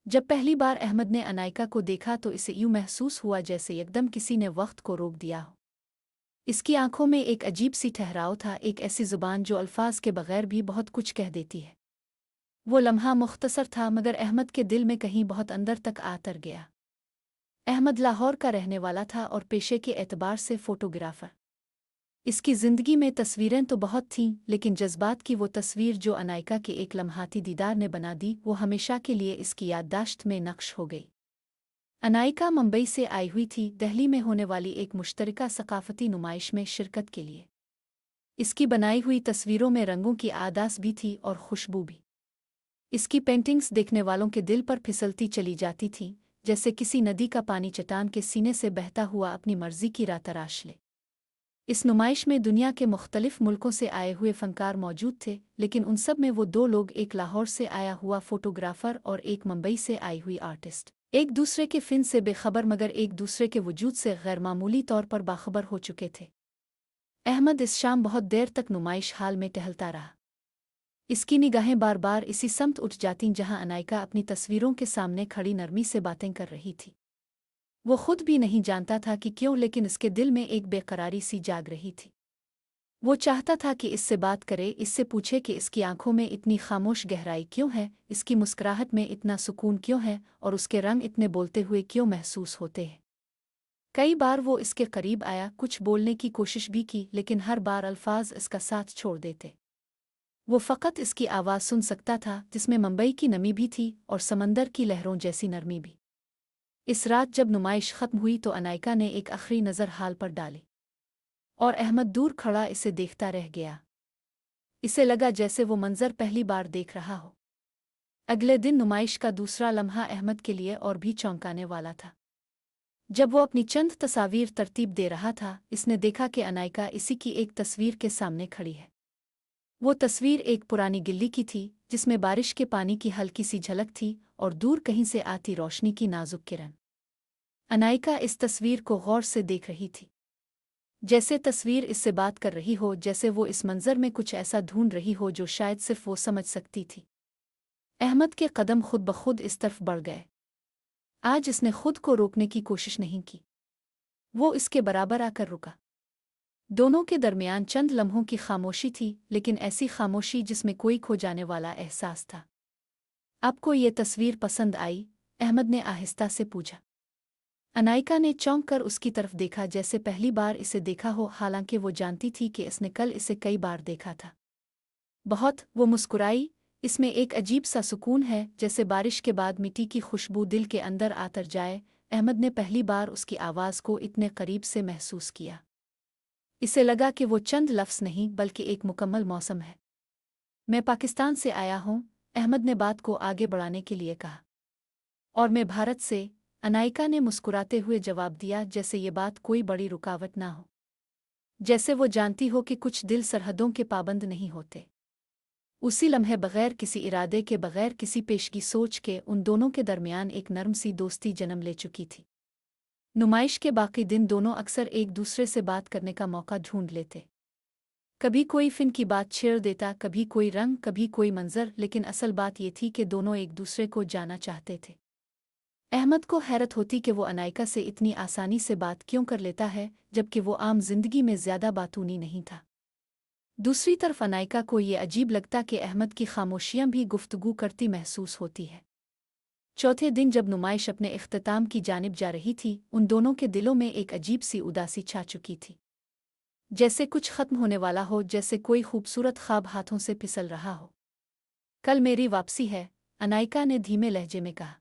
जब पहली बार अहमद ने अनायका को देखा तो इसे यूं महसूस हुआ जैसे एकदम किसी ने वक्त को रोक दिया हो। इसकी आंखों में एक अजीब सी ठहराव था, एक ऐसी जुबान जो अल्फाज के बगैर भी बहुत कुछ कह देती है। वो लम्हा मुख्तसर था मगर अहमद के दिल में कहीं बहुत अंदर तक आतर गया। अहमद लाहौर का रहने वाला था और पेशे के एतबार से फोटोग्राफर। इसकी जिंदगी में तस्वीरें तो बहुत थीं, लेकिन जज्बात की वो तस्वीर जो अनायका के एक लम्हाती दीदार ने बना दी, वो हमेशा के लिए इसकी याददाश्त में नक्श हो गई। अनायका मुंबई से आई हुई थी, दिल्ली में होने वाली एक मुश्तरका सकाफती नुमाइश में शिरकत के लिए। इसकी बनाई हुई तस्वीरों में रंगों की आदास भी थी और खुशबू भी। इसकी पेंटिंग्स देखने वालों के दिल पर फिसलती चली जाती थीं, जैसे किसी नदी का पानी चट्टान के सीने से बहता हुआ अपनी मर्जी की राह तराश ले। इस नुमाइश में दुनिया के मुख्तलिफ मुल्कों से आए हुए फनकार मौजूद थे, लेकिन उन सब में वो दो लोग, एक लाहौर से आया हुआ फोटोग्राफर और एक मुंबई से आई हुई आर्टिस्ट, एक दूसरे के फिन से बेखबर मगर एक दूसरे के वजूद से गैरमामूली तौर पर बाखबर हो चुके थे। अहमद इस शाम बहुत देर तक नुमाइश हाल में टहलता रहा। इसकी निगाहें बार बार इसी समत उठ जातीं जहां अनायका अपनी तस्वीरों के सामने खड़ी नरमी से बातें कर रही थी। वो खुद भी नहीं जानता था कि क्यों, लेकिन इसके दिल में एक बेकरारी सी जाग रही थी। वो चाहता था कि इससे बात करे, इससे पूछे कि इसकी आंखों में इतनी खामोश गहराई क्यों है, इसकी मुस्कुराहट में इतना सुकून क्यों है और उसके रंग इतने बोलते हुए क्यों महसूस होते हैं। कई बार वो इसके करीब आया, कुछ बोलने की कोशिश भी की, लेकिन हर बार अल्फाज इसका साथ छोड़ देते। वो फ़कत इसकी आवाज़ सुन सकता था, जिसमें मुंबई की नमी भी थी और समंदर की लहरों जैसी नरमी भी। इस रात जब नुमाइश खत्म हुई तो अनायका ने एक आखिरी नज़र हाल पर डाली और अहमद दूर खड़ा इसे देखता रह गया। इसे लगा जैसे वो मंजर पहली बार देख रहा हो। अगले दिन नुमाइश का दूसरा लम्हा अहमद के लिए और भी चौंकाने वाला था। जब वो अपनी चंद तस्वीर तरतीब दे रहा था, इसने देखा कि अनायका इसी की एक तस्वीर के सामने खड़ी है। वो तस्वीर एक पुरानी गिल्ली की थी, जिसमें बारिश के पानी की हल्की सी झलक थी और दूर कहीं से आती रोशनी की नाजुक किरण। अनायका इस तस्वीर को गौर से देख रही थी, जैसे तस्वीर इससे बात कर रही हो, जैसे वो इस मंजर में कुछ ऐसा ढूंढ रही हो जो शायद सिर्फ वो समझ सकती थी। अहमद के कदम खुद ब खुद इस तरफ बढ़ गए। आज इसने खुद को रोकने की कोशिश नहीं की, वो इसके बराबर आकर रुका। दोनों के दरमियान चंद लम्हों की खामोशी थी, लेकिन ऐसी खामोशी जिसमें कोई खो जाने वाला एहसास था। आपको ये तस्वीर पसंद आई? अहमद ने आहिस्ता से पूछा। अनायका ने चौंक कर उसकी तरफ देखा, जैसे पहली बार इसे देखा हो, हालांकि वो जानती थी कि इसने कल इसे कई बार देखा था। बहुत, वो मुस्कुराई। इसमें एक अजीब सा सुकून है, जैसे बारिश के बाद मिट्टी की खुशबू दिल के अंदर आतर जाए। अहमद ने पहली बार उसकी आवाज़ को इतने करीब से महसूस किया। इसे लगा कि वो चंद लफ्ज़ नहीं बल्कि एक मुकम्मल मौसम है। मैं पाकिस्तान से आया हूँ, अहमद ने बात को आगे बढ़ाने के लिए कहा। और मैं भारत से, अनायका ने मुस्कुराते हुए जवाब दिया, जैसे ये बात कोई बड़ी रुकावट ना हो, जैसे वो जानती हो कि कुछ दिल सरहदों के पाबंद नहीं होते। उसी लम्हे, बगैर किसी इरादे के, बगैर किसी पेशगी सोच के, उन दोनों के दरमियान एक नर्म सी दोस्ती जन्म ले चुकी थी। नुमाइश के बाकी दिन दोनों अक्सर एक दूसरे से बात करने का मौका ढूंढ लेते। कभी कोई फिन की बात छेड़ देता, कभी कोई रंग, कभी कोई मंजर, लेकिन असल बात ये थी कि दोनों एक दूसरे को जाना चाहते थे। अहमद को हैरत होती कि वो अनायका से इतनी आसानी से बात क्यों कर लेता है, जबकि वो आम जिंदगी में ज्यादा बातूनी नहीं था। दूसरी तरफ अनायका को ये अजीब लगता कि अहमद की खामोशियां भी गुफ्तगू करती महसूस होती है। चौथे दिन जब नुमाइश अपने इख्तिताम की जानिब जा रही थी, उन दोनों के दिलों में एक अजीब सी उदासी छा चुकी थी, जैसे कुछ खत्म होने वाला हो, जैसे कोई खूबसूरत ख्वाब हाथों से फिसल रहा हो। कल मेरी वापसी है, अनायका ने धीमे लहजे में कहा।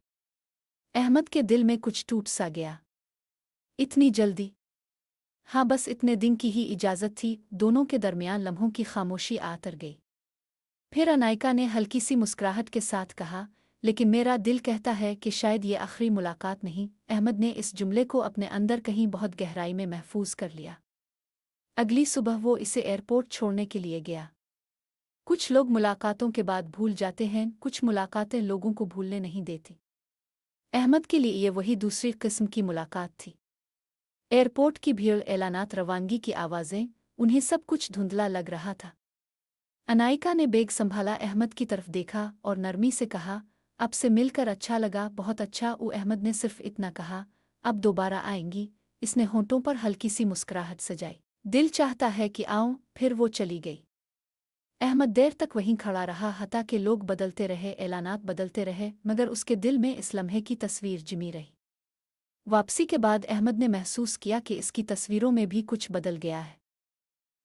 अहमद के दिल में कुछ टूट सा गया। इतनी जल्दी? हाँ, बस इतने दिन की ही इजाज़त थी। दोनों के दरमियान लम्हों की खामोशी आतर गई। फिर अनायका ने हल्की सी मुस्कुराहट के साथ कहा, लेकिन मेरा दिल कहता है कि शायद ये आखिरी मुलाकात नहीं। अहमद ने इस जुमले को अपने अंदर कहीं बहुत गहराई में महफूज कर लिया। अगली सुबह वो इसे एयरपोर्ट छोड़ने के लिए गया। कुछ लोग मुलाकातों के बाद भूल जाते हैं, कुछ मुलाकातें लोगों को भूलने नहीं देती। अहमद के लिए ये वही दूसरी किस्म की मुलाकात थी। एयरपोर्ट की भीड़, एलानात, रवानगी की आवाज़ें, उन्हें सब कुछ धुंधला लग रहा था। अनायका ने बैग संभाला, अहमद की तरफ देखा और नरमी से कहा, अब से मिलकर अच्छा लगा, बहुत अच्छा। अहमद ने सिर्फ इतना कहा, अब दोबारा आएंगी। इसने होंठों पर हल्की सी मुस्कुराहट सजाई। दिल चाहता है कि आऊं। फिर वो चली गई। अहमद देर तक वहीं खड़ा रहा, हता के लोग बदलते रहे, ऐलानात बदलते रहे, मगर उसके दिल में इस लम्हे की तस्वीर जिमी रही। वापसी के बाद अहमद ने महसूस किया कि इसकी तस्वीरों में भी कुछ बदल गया है।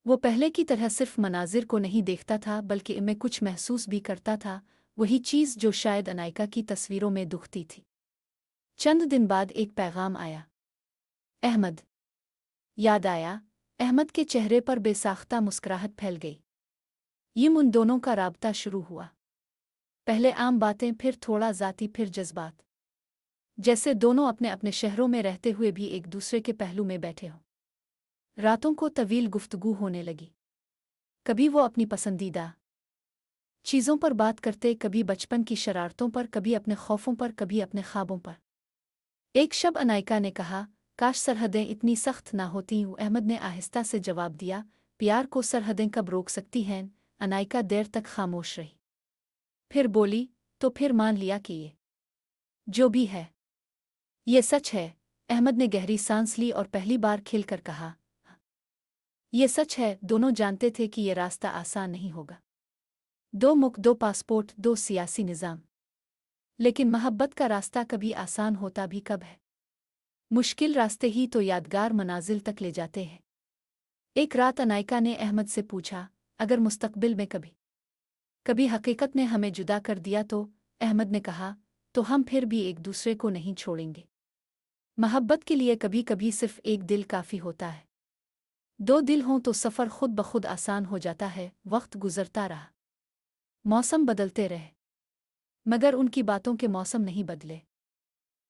वो पहले की तरह सिर्फ मनाजिर को नहीं देखता था, बल्कि इनमें कुछ महसूस भी करता था, वही चीज़ जो शायद अनायका की तस्वीरों में दुखती थी। चंद दिन बाद एक पैगाम आया। अहमद। याद आया। अहमद के चेहरे पर बेसाख्ता मुस्कुराहट फैल गई। यूं उन दोनों का राबता शुरू हुआ। पहले आम बातें, फिर थोड़ा ज़ाती, फिर जज्बात। जैसे दोनों अपने अपने शहरों में रहते हुए भी एक दूसरे के पहलू में बैठे हों। रातों को तवील गुफ्तगू होने लगी। कभी वो अपनी पसंदीदा चीज़ों पर बात करते, कभी बचपन की शरारतों पर, कभी अपने खौफों पर, कभी अपने ख्वाबों पर। एक शब अनायका ने कहा, काश सरहदें इतनी सख्त ना होती। अहमद ने आहिस्ता से जवाब दिया, प्यार को सरहदें कब रोक सकती हैं। अनायका देर तक खामोश रही। फिर बोली, तो फिर मान लिया कि ये जो भी है ये सच है। अहमद ने गहरी सांस ली और पहली बार खिलकर कहा, ये सच है। दोनों जानते थे कि ये रास्ता आसान नहीं होगा। दो मुल्क, दो पासपोर्ट, दो सियासी निज़ाम। लेकिन मोहब्बत का रास्ता कभी आसान होता भी कब है। मुश्किल रास्ते ही तो यादगार मनाजिल तक ले जाते हैं। एक रात अनायका ने अहमद से पूछा, अगर मुस्तकबिल में कभी कभी हकीकत ने हमें जुदा कर दिया तो। अहमद ने कहा, तो हम फिर भी एक दूसरे को नहीं छोड़ेंगे। मोहब्बत के लिए कभी कभी सिर्फ एक दिल काफ़ी होता है। दो दिल हों तो सफ़र खुद ब खुद आसान हो जाता है। वक्त गुजरता रहा, मौसम बदलते रहे, मगर उनकी बातों के मौसम नहीं बदले।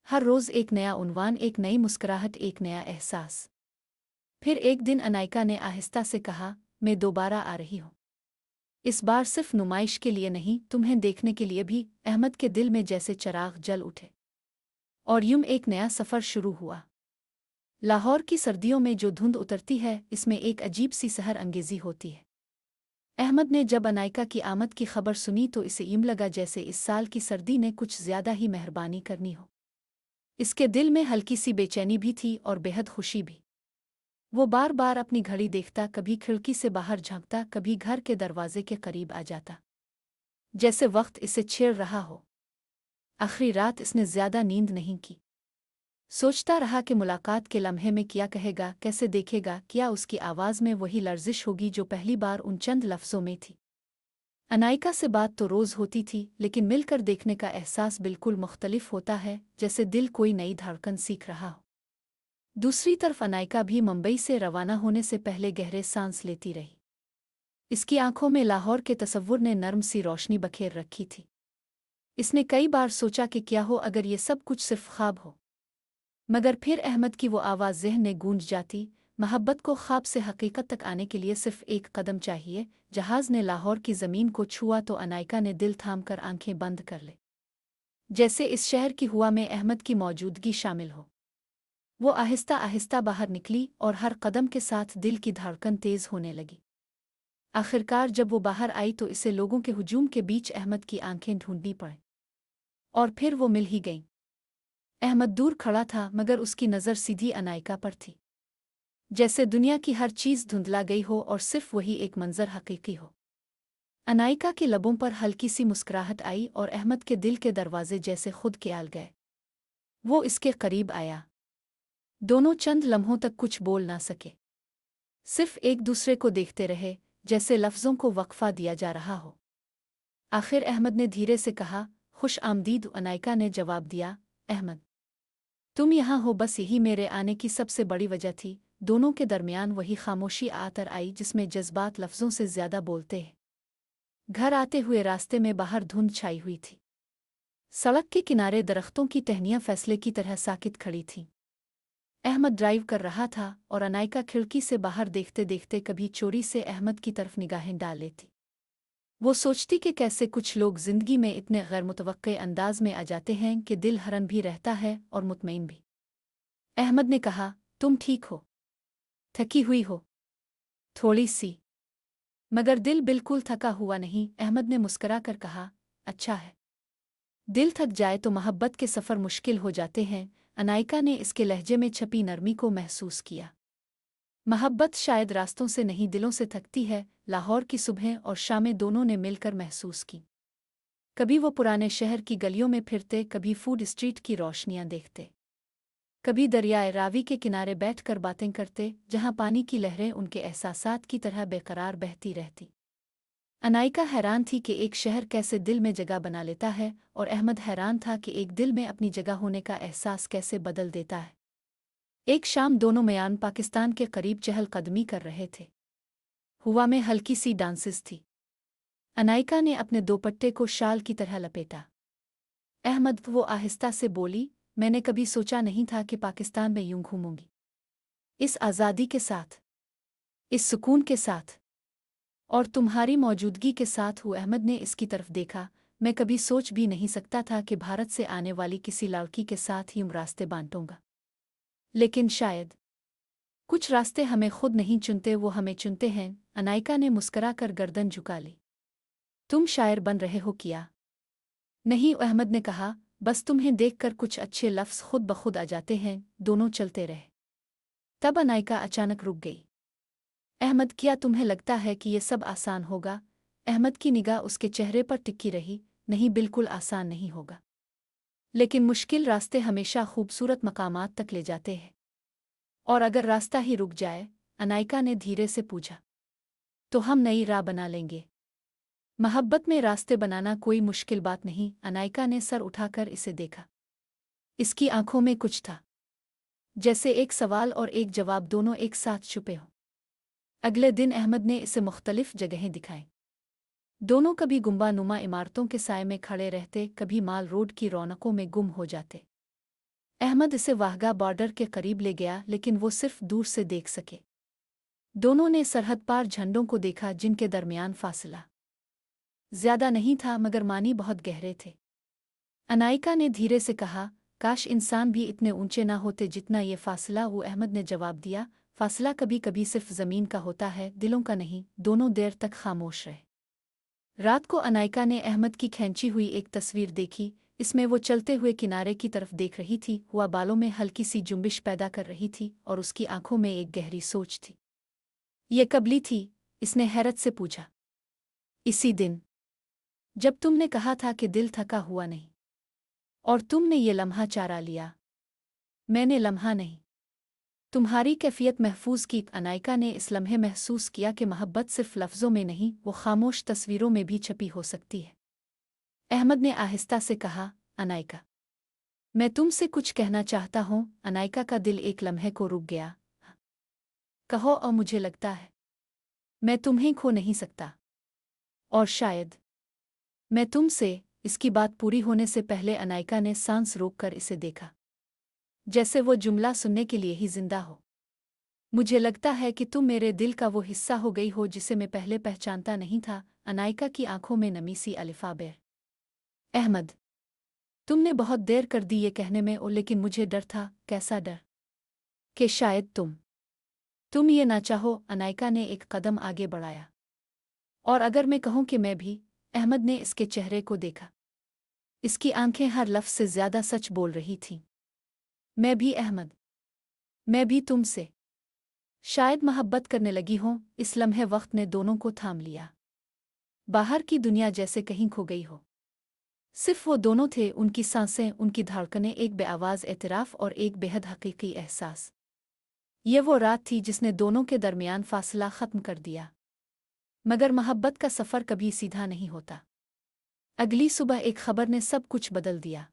हर रोज़ एक नया उन्वान, एक नई मुस्कुराहट, एक नया एहसास। फिर एक दिन अनायका ने आहिस्ता से कहा, मैं दोबारा आ रही हूँ। इस बार सिर्फ नुमाइश के लिए नहीं, तुम्हें देखने के लिए भी। अहमद के दिल में जैसे चिराग जल उठे और यूं एक नया सफ़र शुरू हुआ। लाहौर की सर्दियों में जो धुंध उतरती है, इसमें एक अजीब सी सहर अंगेज़ी होती है। अहमद ने जब अनायका की आमद की खबर सुनी तो इसे यूं लगा जैसे इस साल की सर्दी ने कुछ ज़्यादा ही मेहरबानी करनी हो। इसके दिल में हल्की सी बेचैनी भी थी और बेहद खुशी भी। वो बार बार अपनी घड़ी देखता, कभी खिड़की से बाहर झांकता, कभी घर के दरवाजे के करीब आ जाता, जैसे वक्त इसे छेड़ रहा हो। आखिरी रात इसने ज्यादा नींद नहीं की। सोचता रहा कि मुलाकात के लम्हे में क्या कहेगा, कैसे देखेगा, क्या उसकी आवाज़ में वही लर्जिश होगी जो पहली बार उन चंद लफ्ज़ों में थी। अनायका से बात तो रोज़ होती थी, लेकिन मिलकर देखने का एहसास बिल्कुल मुख्तलिफ होता है, जैसे दिल कोई नई धड़कन सीख रहा हो। दूसरी तरफ अनायका भी मुंबई से रवाना होने से पहले गहरे सांस लेती रही। इसकी आंखों में लाहौर के तसव्वुर ने नर्म सी रोशनी बखेर रखी थी। इसने कई बार सोचा कि क्या हो अगर ये सब कुछ सिर्फ ख्वाब हो। मगर फिर अहमद की वो आवाज़ ज़हन में गूंज जाती, मोहब्बत को ख्वाब से हकीकत तक आने के लिए सिर्फ एक कदम चाहिए। जहाज़ ने लाहौर की ज़मीन को छुआ तो अनायका ने दिल थाम कर आंखें बंद कर ले, जैसे इस शहर की हुआ में अहमद की मौजूदगी शामिल हो। वो आहिस्ता आहिस्ता बाहर निकली और हर कदम के साथ दिल की धड़कन तेज़ होने लगी। आखिरकार जब वो बाहर आई तो इसे लोगों के हुजूम के बीच अहमद की आंखें ढूंढनी पड़ी, और फिर वो मिल ही गईं। अहमद दूर खड़ा था, मगर उसकी नज़र सीधी अनायका पर थी, जैसे दुनिया की हर चीज़ धुंधला गई हो और सिर्फ वही एक मंजर हकीकी हो। अनायका के लबों पर हल्की सी मुस्कुराहट आई और अहमद के दिल के दरवाजे जैसे खुद के आल गए। वो इसके करीब आया। दोनों चंद लम्हों तक कुछ बोल ना सके, सिर्फ एक दूसरे को देखते रहे, जैसे लफ्ज़ों को वक्फा दिया जा रहा हो। आखिर अहमद ने धीरे से कहा, खुश आमदीद। अनायका ने जवाब दिया, अहमद तुम यहाँ हो, बस यही मेरे आने की सबसे बड़ी वजह थी। दोनों के दरमियान वही खामोशी आतर आई जिसमें जज्बात लफ्ज़ों से ज़्यादा बोलते हैं। घर आते हुए रास्ते में बाहर धुंध छाई हुई थी। सड़क के किनारे दरख्तों की टहनियां फैसले की तरह साकित खड़ी थीं। अहमद ड्राइव कर रहा था और अनायका खिड़की से बाहर देखते देखते कभी चोरी से अहमद की तरफ निगाहें डाल लेती। वो सोचती कि कैसे कुछ लोग जिंदगी में इतने गैर मुतवक्के अंदाज में आ जाते हैं कि दिल हरन भी रहता है और मुतमईन भी। अहमद ने कहा, तुम ठीक हो? थकी हुई हो? थोड़ी सी। मगर दिल बिल्कुल थका हुआ नहीं। अहमद ने मुस्करा कर कहा, अच्छा है। दिल थक जाए तो मोहब्बत के सफ़र मुश्किल हो जाते हैं। अनायका ने इसके लहजे में छपी नरमी को महसूस किया। मोहब्बत शायद रास्तों से नहीं दिलों से थकती है। लाहौर की सुबहें और शामें दोनों ने मिलकर महसूस की। कभी वो पुराने शहर की गलियों में फिरते, कभी फूड स्ट्रीट की रोशनियां देखते, कभी दरियाए रावी के किनारे बैठकर बातें करते, जहां पानी की लहरें उनके एहसासात की तरह बेकरार बहती रहती। अनायका हैरान थी कि एक शहर कैसे दिल में जगह बना लेता है, और अहमद हैरान था कि एक दिल में अपनी जगह होने का एहसास कैसे बदल देता है। एक शाम दोनों म्यान पाकिस्तान के करीब चहलकदमी कर रहे थे। हुआ में हल्की सी डांसेस थी। अनायका ने अपने दोपट्टे को शाल की तरह लपेटा। अहमद, वो आहिस्ता से बोली, मैंने कभी सोचा नहीं था कि पाकिस्तान में यूं घूमूंगी। इस आज़ादी के साथ, इस सुकून के साथ, और तुम्हारी मौजूदगी के साथ। हूँ अहमद ने इसकी तरफ देखा। मैं कभी सोच भी नहीं सकता था कि भारत से आने वाली किसी लड़की के साथ यूं रास्ते बांटूंगा। लेकिन शायद कुछ रास्ते हमें खुद नहीं चुनते, वो हमें चुनते हैं। अनायका ने मुस्करा कर गर्दन झुका ली। तुम शायर बन रहे हो क्या? नहीं, अहमद ने कहा, बस तुम्हें देखकर कुछ अच्छे लफ्ज़ खुद ब खुद आ जाते हैं। दोनों चलते रहे। तब अनायका अचानक रुक गई। अहमद, क्या तुम्हें लगता है कि ये सब आसान होगा? अहमद की निगाह उसके चेहरे पर टिकी रही। नहीं, बिल्कुल आसान नहीं होगा। लेकिन मुश्किल रास्ते हमेशा खूबसूरत मकामात तक ले जाते हैं। और अगर रास्ता ही रुक जाए, अनायका ने धीरे से पूछा, तो हम नई राह बना लेंगे। मोहब्बत में रास्ते बनाना कोई मुश्किल बात नहीं। अनायका ने सर उठाकर इसे देखा। इसकी आंखों में कुछ था, जैसे एक सवाल और एक जवाब दोनों एक साथ छुपे हों। अगले दिन अहमद ने इसे मुख्तलिफ जगहें दिखाई। दोनों कभी गुंबा-नुमा इमारतों के साए में खड़े रहते, कभी माल रोड की रौनकों में गुम हो जाते। अहमद इसे वाहगा बॉर्डर के करीब ले गया, लेकिन वो सिर्फ दूर से देख सके। दोनों ने सरहद पार झंडों को देखा, जिनके दरमियान फासला ज्यादा नहीं था, मगर मानी बहुत गहरे थे। अनायका ने धीरे से कहा, काश इंसान भी इतने ऊंचे ना होते जितना ये फासला। वो अहमद ने जवाब दिया, फासला कभी कभी सिर्फ जमीन का होता है, दिलों का नहीं। दोनों देर तक खामोश रहे। रात को अनायका ने अहमद की खींची हुई एक तस्वीर देखी। इसमें वो चलते हुए किनारे की तरफ देख रही थी। हुआ बालों में हल्की सी जुम्बिश पैदा कर रही थी, और उसकी आंखों में एक गहरी सोच थी। ये कबली थी? इसने हैरत से पूछा। इसी दिन, जब तुमने कहा था कि दिल थका हुआ नहीं, और तुमने ये लम्हा चारा लिया। मैंने लम्हा नहीं, तुम्हारी कैफियत महफूज की। अनायका ने इस लम्हे महसूस किया कि मोहब्बत सिर्फ लफ्ज़ों में नहीं, वो खामोश तस्वीरों में भी छपी हो सकती है। अहमद ने आहिस्ता से कहा, अनायका, मैं तुमसे कुछ कहना चाहता हूँ। अनायका का दिल एक लम्हे को रुक गया। कहो। और मुझे लगता है मैं तुम्हें खो नहीं सकता, और शायद मैं तुमसे। इसकी बात पूरी होने से पहले अनायका ने सांस रोककर इसे देखा, जैसे वो जुमला सुनने के लिए ही जिंदा हो। मुझे लगता है कि तुम मेरे दिल का वो हिस्सा हो गई हो जिसे मैं पहले पहचानता नहीं था। अनायका की आंखों में नमी सी अलिफाबेर। अहमद, तुमने बहुत देर कर दी ये कहने में, लेकिन मुझे डर था। कैसा डर? कि शायद तुम ये ना चाहो। अनायका ने एक कदम आगे बढ़ाया। और अगर मैं कहूं कि मैं भी? अहमद ने इसके चेहरे को देखा। इसकी आंखें हर लफ्ज़ से ज्यादा सच बोल रही थीं। मैं भी अहमद, मैं भी तुमसे शायद मोहब्बत करने लगी हूं। इस लम्हे वक्त ने दोनों को थाम लिया। बाहर की दुनिया जैसे कहीं खो गई हो। सिर्फ वो दोनों थे, उनकी सांसें, उनकी धड़कनें, एक बेआवाज़ एतराफ़ और एक बेहद हकीकी एहसास। ये वो रात थी जिसने दोनों के दरमियान फासला ख़त्म कर दिया। मगर मोहब्बत का सफ़र कभी सीधा नहीं होता। अगली सुबह एक खबर ने सब कुछ बदल दिया।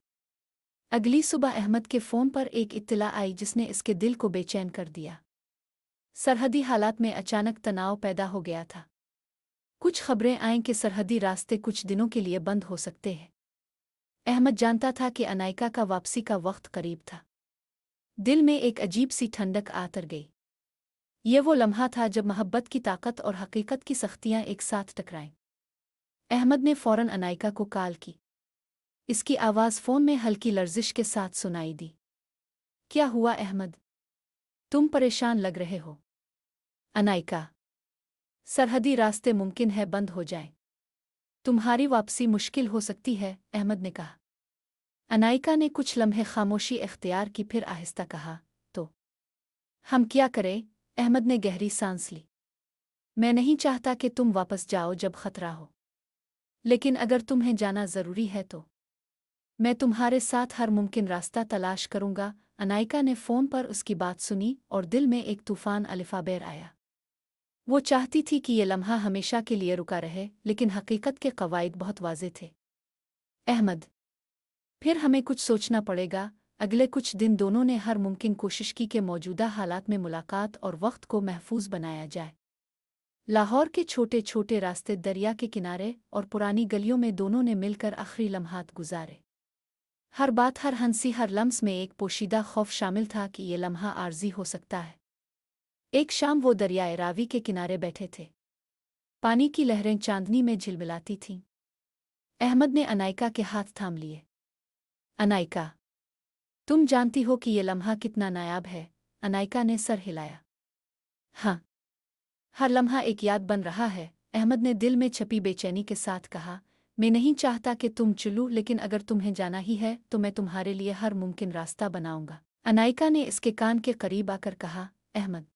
अगली सुबह अहमद के फ़ोन पर एक इत्तला आई जिसने इसके दिल को बेचैन कर दिया। सरहदी हालात में अचानक तनाव पैदा हो गया था। कुछ खबरें आईं कि सरहदी रास्ते कुछ दिनों के लिए बंद हो सकते हैं। अहमद जानता था कि अनायका का वापसी का वक्त करीब था। दिल में एक अजीब सी ठंडक आतर गई। ये वो लम्हा था जब मोहब्बत की ताकत और हकीकत की सख्तियां एक साथ टकराएं। अहमद ने फौरन अनायका को कॉल की। इसकी आवाज़ फ़ोन में हल्की लर्जिश के साथ सुनाई दी। क्या हुआ अहमद? तुम परेशान लग रहे हो। अनायका, सरहदी रास्ते मुमकिन है बंद हो जाएं। तुम्हारी वापसी मुश्किल हो सकती है, अहमद ने कहा। अनायका ने कुछ लम्हे खामोशी इख्तियार की, फिर आहिस्ता कहा, तो हम क्या करें? अहमद ने गहरी सांस ली। मैं नहीं चाहता कि तुम वापस जाओ जब खतरा हो, लेकिन अगर तुम्हें जाना जरूरी है तो मैं तुम्हारे साथ हर मुमकिन रास्ता तलाश करूंगा। अनायका ने फ़ोन पर उसकी बात सुनी और दिल में एक तूफान अलिफाबेर आया। वो चाहती थी कि ये लम्हा हमेशा के लिए रुका रहे, लेकिन हकीकत के कवायद बहुत वाज़ेह थे। अहमद, फिर हमें कुछ सोचना पड़ेगा। अगले कुछ दिन दोनों ने हर मुमकिन कोशिश की कि मौजूदा हालात में मुलाकात और वक्त को महफूज बनाया जाए। लाहौर के छोटे छोटे रास्ते, दरिया के किनारे और पुरानी गलियों में दोनों ने मिलकर आखिरी लम्हात गुजारे। हर बात, हर हंसी, हर लम्स में एक पोशीदा खौफ शामिल था कि ये लम्हा आर्जी हो सकता है। एक शाम वो दरियाए रावी के किनारे बैठे थे। पानी की लहरें चांदनी में झिलमिलाती थीं। अहमद ने अनायका के हाथ थाम लिए। अनायका, तुम जानती हो कि ये लम्हा कितना नायाब है? अनायका ने सर हिलाया। हाँ, हर लम्हा एक याद बन रहा है, अहमद ने दिल में छपी बेचैनी के साथ कहा। मैं नहीं चाहता कि तुम चलो, लेकिन अगर तुम्हें जाना ही है तो मैं तुम्हारे लिए हर मुमकिन रास्ता बनाऊंगा। अनायका ने इसके कान के करीब आकर कहा, अहमद,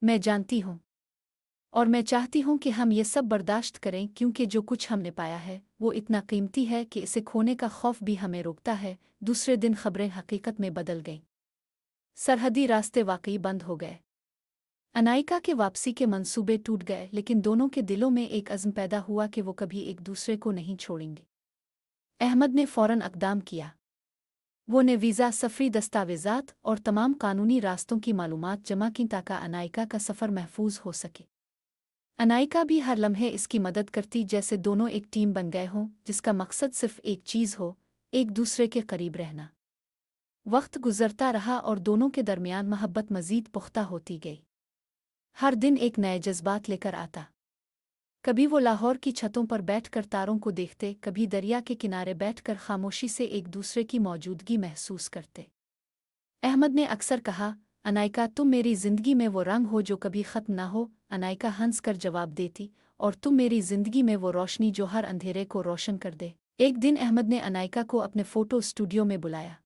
मैं जानती हूँ और मैं चाहती हूँ कि हम ये सब बर्दाश्त करें, क्योंकि जो कुछ हमने पाया है वो इतना कीमती है कि इसे खोने का खौफ भी हमें रोकता है। दूसरे दिन खबरें हकीकत में बदल गईं। सरहदी रास्ते वाकई बंद हो गए। अनायका के वापसी के मंसूबे टूट गए, लेकिन दोनों के दिलों में एक अज़्म पैदा हुआ कि वो कभी एक दूसरे को नहीं छोड़ेंगे। अहमद ने फौरन अक़दाम किया। वो ने वीज़ा, सफ़री दस्तावेज़ात और तमाम कानूनी रास्तों की मालूमात जमा की ताकि अनायका का सफ़र महफूज हो सके। अनायका भी हर लम्हे इसकी मदद करती, जैसे दोनों एक टीम बन गए हों जिसका मकसद सिर्फ एक चीज़ हो, एक दूसरे के करीब रहना। वक्त गुजरता रहा और दोनों के दरमियान मोहब्बत मज़ीद पुख्ता होती गई। हर दिन एक नए जज्बात लेकर आता। कभी वो लाहौर की छतों पर बैठकर तारों को देखते, कभी दरिया के किनारे बैठकर खामोशी से एक दूसरे की मौजूदगी महसूस करते। अहमद ने अक्सर कहा, अनायका, तुम मेरी ज़िंदगी में वो रंग हो जो कभी ख़त्म ना हो। अनायका हंसकर जवाब देती, और तुम मेरी ज़िंदगी में वो रोशनी जो हर अंधेरे को रोशन कर दे। एक दिन अहमद ने अनायका को अपने फ़ोटो स्टूडियो में बुलाया।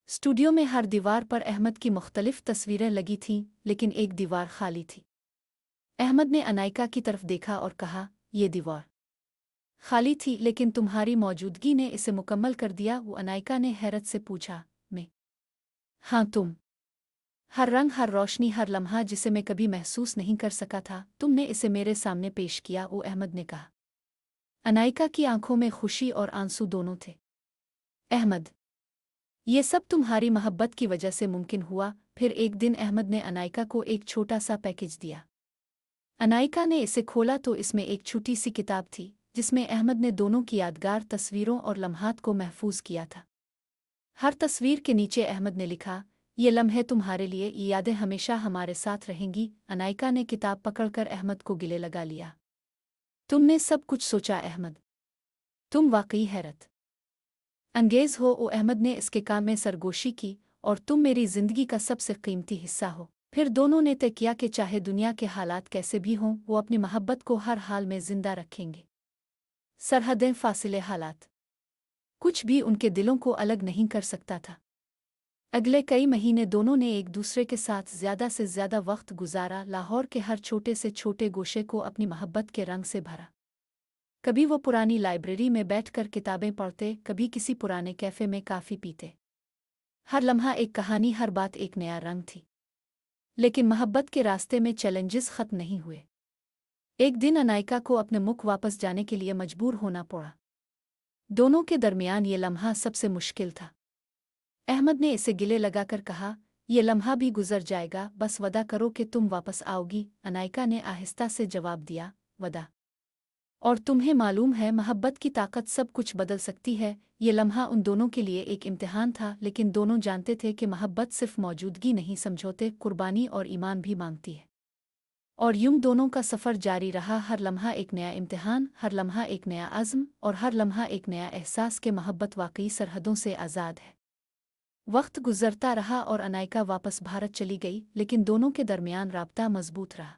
स्टूडियो में हर दीवार पर अहमद की मुख्तलिफ तस्वीरें लगी थीं, लेकिन एक दीवार खाली थी। अहमद ने अनायका की तरफ देखा और कहा, ये दीवार खाली थी, लेकिन तुम्हारी मौजूदगी ने इसे मुकम्मल कर दिया। वो अनायका ने हैरत से पूछा, मैं? हाँ, तुम। हर रंग, हर रोशनी, हर लम्हा जिसे मैं कभी महसूस नहीं कर सका था, तुमने इसे मेरे सामने पेश किया। वो अहमद ने कहा। अनायका की आंखों में खुशी और आंसू दोनों थे। अहमद, ये सब तुम्हारी मोहब्बत की वजह से मुमकिन हुआ। फिर एक दिन अहमद ने अनायका को एक छोटा सा पैकेज दिया। अनायका ने इसे खोला तो इसमें एक छोटी सी किताब थी, जिसमें अहमद ने दोनों की यादगार तस्वीरों और लम्हात को महफूज किया था। हर तस्वीर के नीचे अहमद ने लिखा, ये लम्हे तुम्हारे लिए, ये यादें हमेशा हमारे साथ रहेंगी। अनायका ने किताब पकड़कर अहमद को गले लगा लिया। तुमने सब कुछ सोचा अहमद, तुम वाकई हैरत अंगेज हो। ओ अहमद ने इसके काम में सरगोशी की, और तुम मेरी जिंदगी का सबसे कीमती हिस्सा हो। फिर दोनों ने तय किया कि चाहे दुनिया के हालात कैसे भी हों, वो अपनी मोहब्बत को हर हाल में जिंदा रखेंगे। सरहदें, फासिले, हालात, कुछ भी उनके दिलों को अलग नहीं कर सकता था। अगले कई महीने दोनों ने एक दूसरे के साथ ज़्यादा से ज़्यादा वक्त गुजारा। लाहौर के हर छोटे से छोटे गोशे को अपनी मोहब्बत के रंग से भरा। कभी वो पुरानी लाइब्रेरी में बैठकर किताबें पढ़ते, कभी किसी पुराने कैफ़े में कॉफ़ी पीते। हर लम्हा एक कहानी, हर बात एक नया रंग थी। लेकिन मोहब्बत के रास्ते में चैलेंजेस ख़त्म नहीं हुए। एक दिन अनायका को अपने मुल्क वापस जाने के लिए मजबूर होना पड़ा। दोनों के दरमियान ये लम्हा सबसे मुश्किल था। अहमद ने इसे गिले लगाकर कहा, ये लम्हा भी गुजर जाएगा, बस वदा करो कि तुम वापस आओगी। अनायका ने आहिस्ता से जवाब दिया, वदा। और तुम्हें मालूम है, मोहब्बत की ताकत सब कुछ बदल सकती है। ये लम्हा उन दोनों के लिए एक इम्तिहान था, लेकिन दोनों जानते थे कि मोहब्बत सिर्फ मौजूदगी नहीं, समझौते, कुर्बानी और ईमान भी मांगती है। और यूं दोनों का सफ़र जारी रहा। हर लम्हा एक नया इम्तिहान, हर लम्हा एक नया अज़्म, और हर लम्हा एक नया एहसास कि मोहब्बत वाकई सरहदों से आज़ाद है। वक्त गुजरता रहा और अनायका वापस भारत चली गई, लेकिन दोनों के दरमियान राब्ता मजबूत रहा।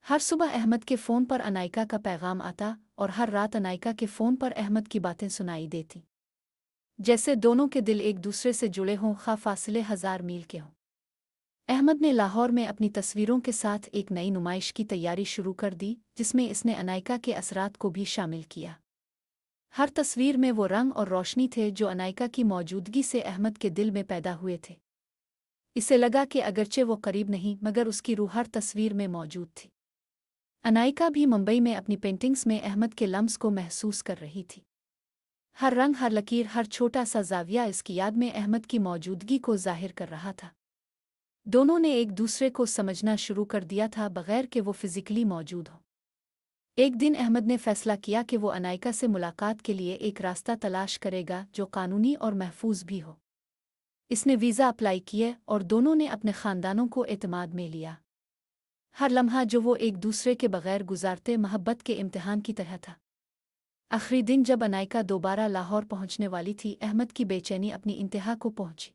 हर सुबह अहमद के फ़ोन पर अनायका का पैगाम आता, और हर रात अनायका के फ़ोन पर अहमद की बातें सुनाई देती। जैसे दोनों के दिल एक दूसरे से जुड़े हों, खा फासले 1000 मील के हों। अहमद ने लाहौर में अपनी तस्वीरों के साथ एक नई नुमाइश की तैयारी शुरू कर दी, जिसमें इसने अनायका के असरात को भी शामिल किया। हर तस्वीर में वो रंग और रोशनी थे जो अनायका की मौजूदगी से अहमद के दिल में पैदा हुए थे। इसे लगा कि अगरचे वो करीब नहीं, मगर उसकी रूह हर तस्वीर में मौजूद थी। अनायका भी मुंबई में अपनी पेंटिंग्स में अहमद के लम्स को महसूस कर रही थी। हर रंग, हर लकीर, हर छोटा सा जाविया इसकी याद में अहमद की मौजूदगी को जाहिर कर रहा था। दोनों ने एक दूसरे को समझना शुरू कर दिया था, बगैर कि वो फिजिकली मौजूद हो। एक दिन अहमद ने फैसला किया कि वो अनायका से मुलाकात के लिए एक रास्ता तलाश करेगा जो कानूनी और महफूज भी हो। इसने वीज़ा अप्लाई किए और दोनों ने अपने ख़ानदानों को एतमाद में लिया। हर लम्हा जो वो एक दूसरे के बगैर गुजारते, मोहब्बत के इम्तिहान की तरह था। आखिरी दिन जब अनायका दोबारा लाहौर पहुंचने वाली थी, अहमद की बेचैनी अपनी इंतहा को पहुंची।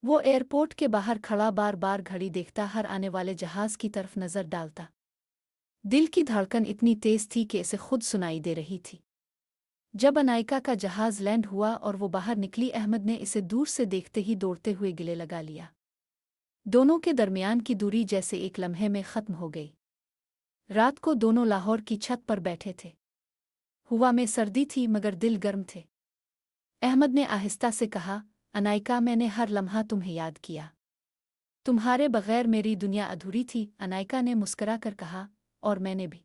वो एयरपोर्ट के बाहर खड़ा बार बार घड़ी देखता, हर आने वाले जहाज़ की तरफ नज़र डालता। दिल की धड़कन इतनी तेज थी कि इसे खुद सुनाई दे रही थी। जब अनायका का जहाज़ लैंड हुआ और वो बाहर निकली, अहमद ने इसे दूर से देखते ही दौड़ते हुए गले लगा लिया। दोनों के दरमियान की दूरी जैसे एक लम्हे में ख़त्म हो गई। रात को दोनों लाहौर की छत पर बैठे थे। हवा में सर्दी थी मगर दिल गर्म थे। अहमद ने आहिस्ता से कहा, अनायका, मैंने हर लम्हा तुम्हें याद किया। तुम्हारे बगैर मेरी दुनिया अधूरी थी। अनायका ने मुस्कुरा कर कहा, और मैंने भी।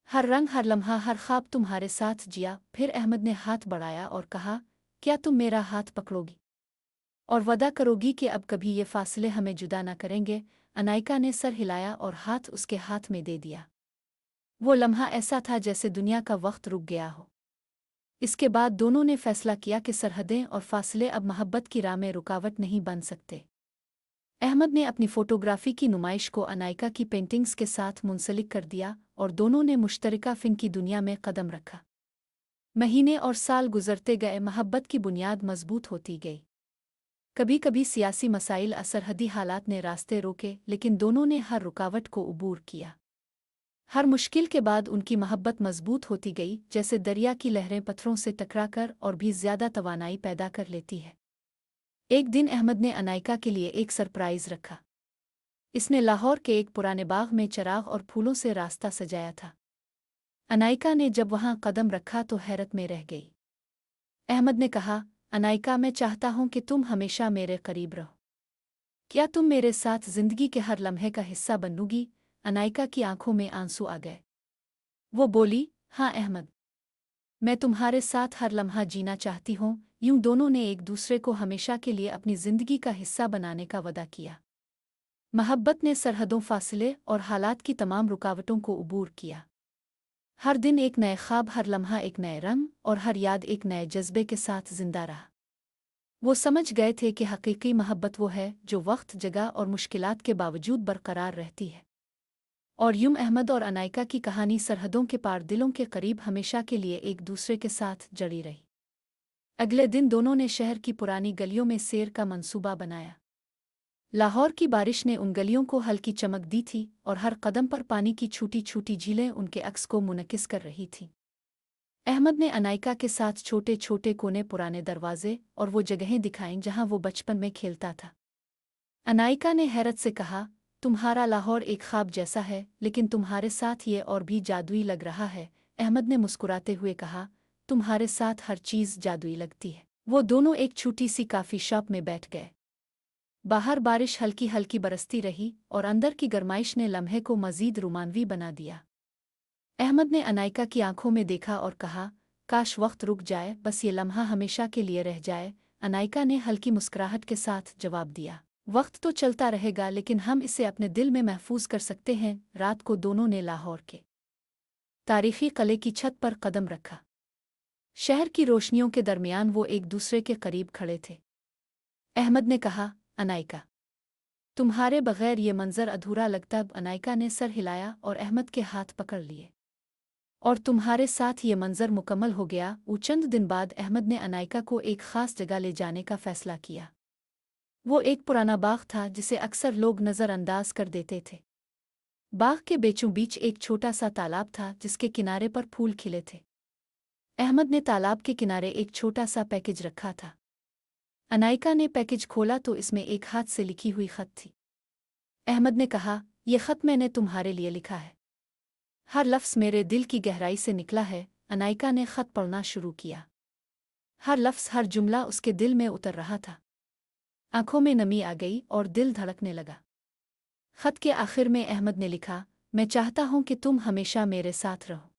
हर रंग, हर लम्हा, हर ख्वाब तुम्हारे साथ जिया। फिर अहमद ने हाथ बढ़ाया और कहा, क्या तुम मेरा हाथ पकड़ोगी और वादा करोगी कि अब कभी ये फासले हमें जुदा न करेंगे? अनायका ने सर हिलाया और हाथ उसके हाथ में दे दिया। वो लम्हा ऐसा था जैसे दुनिया का वक्त रुक गया हो। इसके बाद दोनों ने फैसला किया कि सरहदें और फासले अब मोहब्बत की राह में रुकावट नहीं बन सकते। अहमद ने अपनी फ़ोटोग्राफ़ी की नुमाइश को अनायका की पेंटिंग्स के साथ मुंसलिक कर दिया और दोनों ने मुश्तरका फ़िन की दुनिया में कदम रखा। महीने और साल गुजरते गए, मोहब्बत की बुनियाद मजबूत होती गई। कभी कभी सियासी मसाइल, असरहदी हालात ने रास्ते रोके, लेकिन दोनों ने हर रुकावट को उबूर किया। हर मुश्किल के बाद उनकी मोहब्बत मजबूत होती गई, जैसे दरिया की लहरें पत्थरों से टकराकर और भी ज़्यादा तवानाई पैदा कर लेती है। एक दिन अहमद ने अनायका के लिए एक सरप्राइज़ रखा। इसने लाहौर के एक पुराने बाग में चिराग और फूलों से रास्ता सजाया था। अनायका ने जब वहां कदम रखा तो हैरत में रह गई। अहमद ने कहा, अनायका, मैं चाहता हूं कि तुम हमेशा मेरे करीब रहो। क्या तुम मेरे साथ जिंदगी के हर लम्हे का हिस्सा बनोगी? अनायका की आंखों में आंसू आ गए। वो बोली, हाँ अहमद, मैं तुम्हारे साथ हर लम्हा जीना चाहती हूँ। यूं दोनों ने एक दूसरे को हमेशा के लिए अपनी जिंदगी का हिस्सा बनाने का वादा किया। मोहब्बत ने सरहदों, फासले और हालात की तमाम रुकावटों को उबूर किया। हर दिन एक नए ख्वाब, हर लम्हा एक नए रंग और हर याद एक नए जज्बे के साथ जिंदा रहा। वो समझ गए थे कि हकीकी मोहब्बत वो है जो वक्त, जगह और मुश्किलात के बावजूद बरकरार रहती है। और यूं अहमद और अनायका की कहानी सरहदों के पार, दिलों के करीब, हमेशा के लिए एक दूसरे के साथ जड़ी रही। अगले दिन दोनों ने शहर की पुरानी गलियों में सैर का मंसूबा बनाया। लाहौर की बारिश ने उन गलियों को हल्की चमक दी थी और हर कदम पर पानी की छोटी छोटी झीलें उनके अक्स को मुनकिस कर रही थीं। अहमद ने अनायका के साथ छोटे छोटे कोने, पुराने दरवाजे और वो जगहें दिखाईं जहां वो बचपन में खेलता था। अनायका ने हैरत से कहा, तुम्हारा लाहौर एक ख्वाब जैसा है, लेकिन तुम्हारे साथ ये और भी जादुई लग रहा है। अहमद ने मुस्कुराते हुए कहा, तुम्हारे साथ हर चीज़ जादुई लगती है। वो दोनों एक छोटी सी कॉफ़ी शॉप में बैठ गए। बाहर बारिश हल्की हल्की बरसती रही और अंदर की गरमाइश ने लम्हे को मज़ीद रोमांवी बना दिया। अहमद ने अनायका की आंखों में देखा और कहा, काश वक्त रुक जाए, बस ये लम्हा हमेशा के लिए रह जाए। अनायका ने हल्की मुस्कुराहट के साथ जवाब दिया, वक्त तो चलता रहेगा, लेकिन हम इसे अपने दिल में महफूज कर सकते हैं। रात को दोनों ने लाहौर के तारीखी किले की छत पर कदम रखा। शहर की रोशनियों के दरमियान वो एक दूसरे के करीब खड़े थे। अहमद ने कहा, अनायका, तुम्हारे बगैर ये मंजर अधूरा लगता। अनायका ने सर हिलाया और अहमद के हाथ पकड़ लिए। और तुम्हारे साथ ये मंजर मुकम्मल हो गया। चंद दिन बाद अहमद ने अनायका को एक ख़ास जगह ले जाने का फ़ैसला किया। वो एक पुराना बाग था जिसे अक्सर लोग नज़रअंदाज कर देते थे। बाग के बीचों बीच एक छोटा सा तालाब था जिसके किनारे पर फूल खिले थे। अहमद ने तालाब के किनारे एक छोटा सा पैकेज रखा था। अनायका ने पैकेज खोला तो इसमें एक हाथ से लिखी हुई खत थी। अहमद ने कहा, यह खत मैंने तुम्हारे लिए लिखा है। हर लफ्ज़ मेरे दिल की गहराई से निकला है। अनायका ने खत पढ़ना शुरू किया। हर लफ्ज़ हर जुमला उसके दिल में उतर रहा था। आंखों में नमी आ गई और दिल धड़कने लगा। खत के आखिर में अहमद ने लिखा, मैं चाहता हूं कि तुम हमेशा मेरे साथ रहो।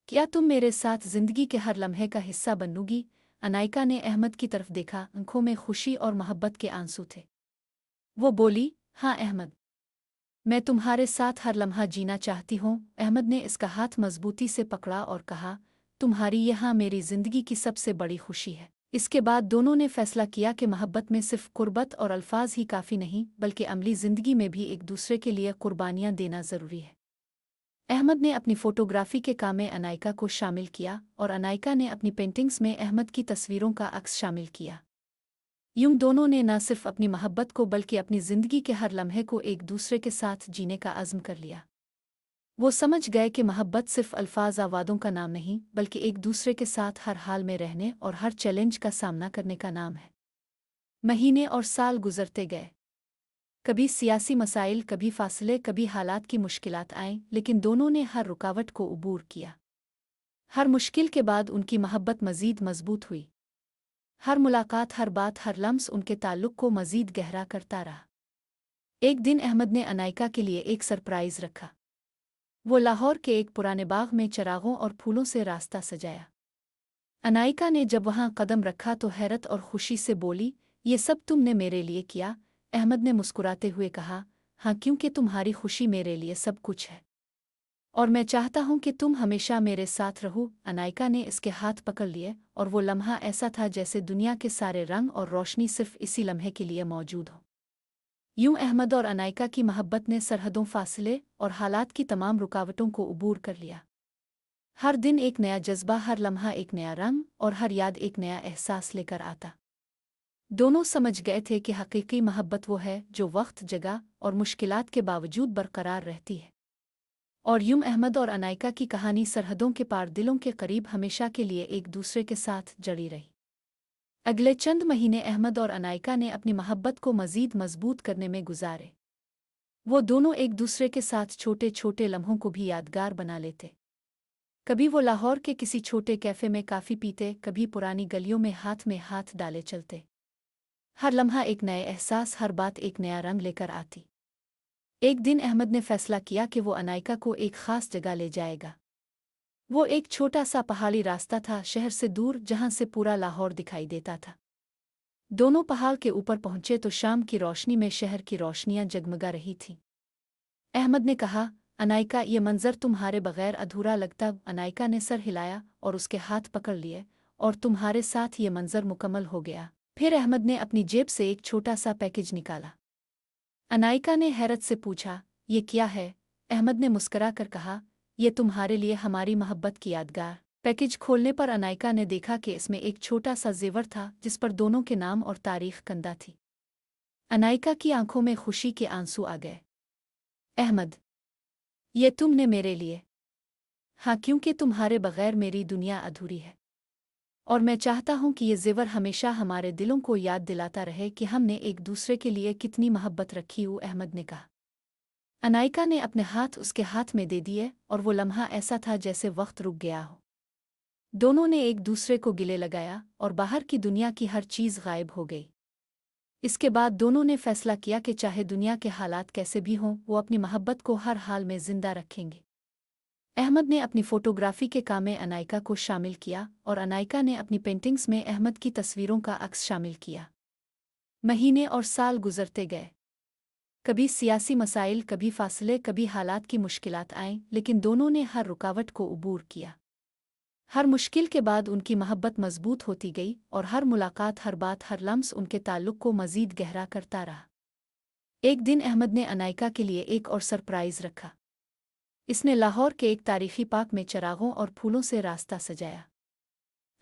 क्या तुम मेरे साथ जिंदगी के हर लम्हे का हिस्सा बनोगी? अनायका ने अहमद की तरफ देखा, आंखों में खुशी और मोहब्बत के आंसू थे। वो बोली, हाँ अहमद, मैं तुम्हारे साथ हर लम्हा जीना चाहती हूँ। अहमद ने इसका हाथ मजबूती से पकड़ा और कहा, तुम्हारी यहाँ मेरी जिंदगी की सबसे बड़ी खुशी है। इसके बाद दोनों ने फैसला किया कि मोहब्बत में सिर्फ कुर्बत और अल्फाज ही काफ़ी नहीं, बल्कि अमली ज़िंदगी में भी एक दूसरे के लिए कुर्बानियाँ देना ज़रूरी है। अहमद ने अपनी फ़ोटोग्राफ़ी के काम में अनायका को शामिल किया और अनायका ने अपनी पेंटिंग्स में अहमद की तस्वीरों का अक्स शामिल किया। यूं दोनों ने न सिर्फ अपनी मोहब्बत को बल्कि अपनी ज़िंदगी के हर लम्हे को एक दूसरे के साथ जीने का अज़्म कर लिया। वो समझ गए कि मोहब्बत सिर्फ अल्फाज वादों का नाम नहीं, बल्कि एक दूसरे के साथ हर हाल में रहने और हर चैलेंज का सामना करने का नाम है। महीने और साल गुजरते गए। कभी सियासी मसाइल, कभी फासले, कभी हालात की मुश्किलात आईं, लेकिन दोनों ने हर रुकावट को अबूर किया। हर मुश्किल के बाद उनकी मोहब्बत मज़ीद मजबूत हुई। हर मुलाकात, हर बात, हर लम्स उनके ताल्लुक़ को मज़ीद गहरा करता रहा। एक दिन अहमद ने अनायका के लिए एक सरप्राइज़ रखा। वो लाहौर के एक पुराने बाग में चरागों और फूलों से रास्ता सजाया। अनायका ने जब वहां कदम रखा तो हैरत और खुशी से बोली, ये सब तुमने मेरे लिए किया? अहमद ने मुस्कुराते हुए कहा, हाँ, क्योंकि तुम्हारी खुशी मेरे लिए सब कुछ है और मैं चाहता हूं कि तुम हमेशा मेरे साथ रहो। अनायका ने इसके हाथ पकड़ लिए और वो लम्हा ऐसा था जैसे दुनिया के सारे रंग और रोशनी सिर्फ इसी लम्हे के लिए मौजूद हो। यूं अहमद और अनायका की मोहब्बत ने सरहदों, फासले और हालात की तमाम रुकावटों को अबूर कर लिया। हर दिन एक नया जज्बा, हर लम्हा एक नया रंग और हर याद एक नया एहसास लेकर आता। दोनों समझ गए थे कि हकीकी मोहब्बत वो है जो वक्त, जगह और मुश्किलात के बावजूद बरकरार रहती है। और यूं अहमद और अनायका की कहानी सरहदों के पार, दिलों के करीब, हमेशा के लिए एक दूसरे के साथ जड़ी रही। अगले चंद महीने अहमद और अनायका ने अपनी मोहब्बत को मज़ीद मजबूत करने में गुजारे। वो दोनों एक दूसरे के साथ छोटे छोटे लम्हों को भी यादगार बना लेते। कभी वो लाहौर के किसी छोटे कैफ़े में कॉफ़ी पीते, कभी पुरानी गलियों में हाथ डाले चलते। हर लम्हा एक नए एहसास, हर बात एक नया रंग लेकर आती। एक दिन अहमद ने फैसला किया कि वो अनायका को एक ख़ास जगह ले जाएगा। वो एक छोटा सा पहाड़ी रास्ता था, शहर से दूर, जहाँ से पूरा लाहौर दिखाई देता था। दोनों पहाड़ के ऊपर पहुंचे तो शाम की रोशनी में शहर की रोशनियां जगमगा रही थीं। अहमद ने कहा, अनायका, ये मंजर तुम्हारे बगैर अधूरा लगता। अनायका ने सर हिलाया और उसके हाथ पकड़ लिए, और तुम्हारे साथ ये मंजर मुकम्मल हो गया। फिर अहमद ने अपनी जेब से एक छोटा सा पैकेज निकाला। अनायका ने हैरत से पूछा, ये क्या है? अहमद ने मुस्करा कर कहा, ये तुम्हारे लिए हमारी मोहब्बत की यादगार। पैकेज खोलने पर अनायका ने देखा कि इसमें एक छोटा सा जेवर था जिस पर दोनों के नाम और तारीख कंदा थी। अनायका की आंखों में खुशी के आंसू आ गए। अहमद, ये तुमने मेरे लिए? हाँ, क्योंकि तुम्हारे बगैर मेरी दुनिया अधूरी है और मैं चाहता हूँ कि ये जेवर हमेशा हमारे दिलों को याद दिलाता रहे कि हमने एक दूसरे के लिए कितनी मोहब्बत रखी हो। अहमद ने कहा। अनायका ने अपने हाथ उसके हाथ में दे दिए और वो लम्हा ऐसा था जैसे वक्त रुक गया हो। दोनों ने एक दूसरे को गले लगाया और बाहर की दुनिया की हर चीज़ गायब हो गई। इसके बाद दोनों ने फैसला किया कि चाहे दुनिया के हालात कैसे भी हों, वो अपनी मोहब्बत को हर हाल में जिंदा रखेंगे। अहमद ने अपनी फ़ोटोग्राफ़ी के काम में अनायका को शामिल किया और अनायका ने अपनी पेंटिंग्स में अहमद की तस्वीरों का अक्स शामिल किया। महीने और साल गुजरते गए। कभी सियासी मसाइल, कभी फासले, कभी हालात की मुश्किलात आईं, लेकिन दोनों ने हर रुकावट को अबूर किया। हर मुश्किल के बाद उनकी मोहब्बत मजबूत होती गई और हर मुलाकात, हर बात, हर लम्स उनके ताल्लुक़ को मज़ीद गहरा करता रहा। एक दिन अहमद ने अनायका के लिए एक और सरप्राइज़ रखा। इसने लाहौर के एक तारीख़ी पार्क में चरागों और फूलों से रास्ता सजाया।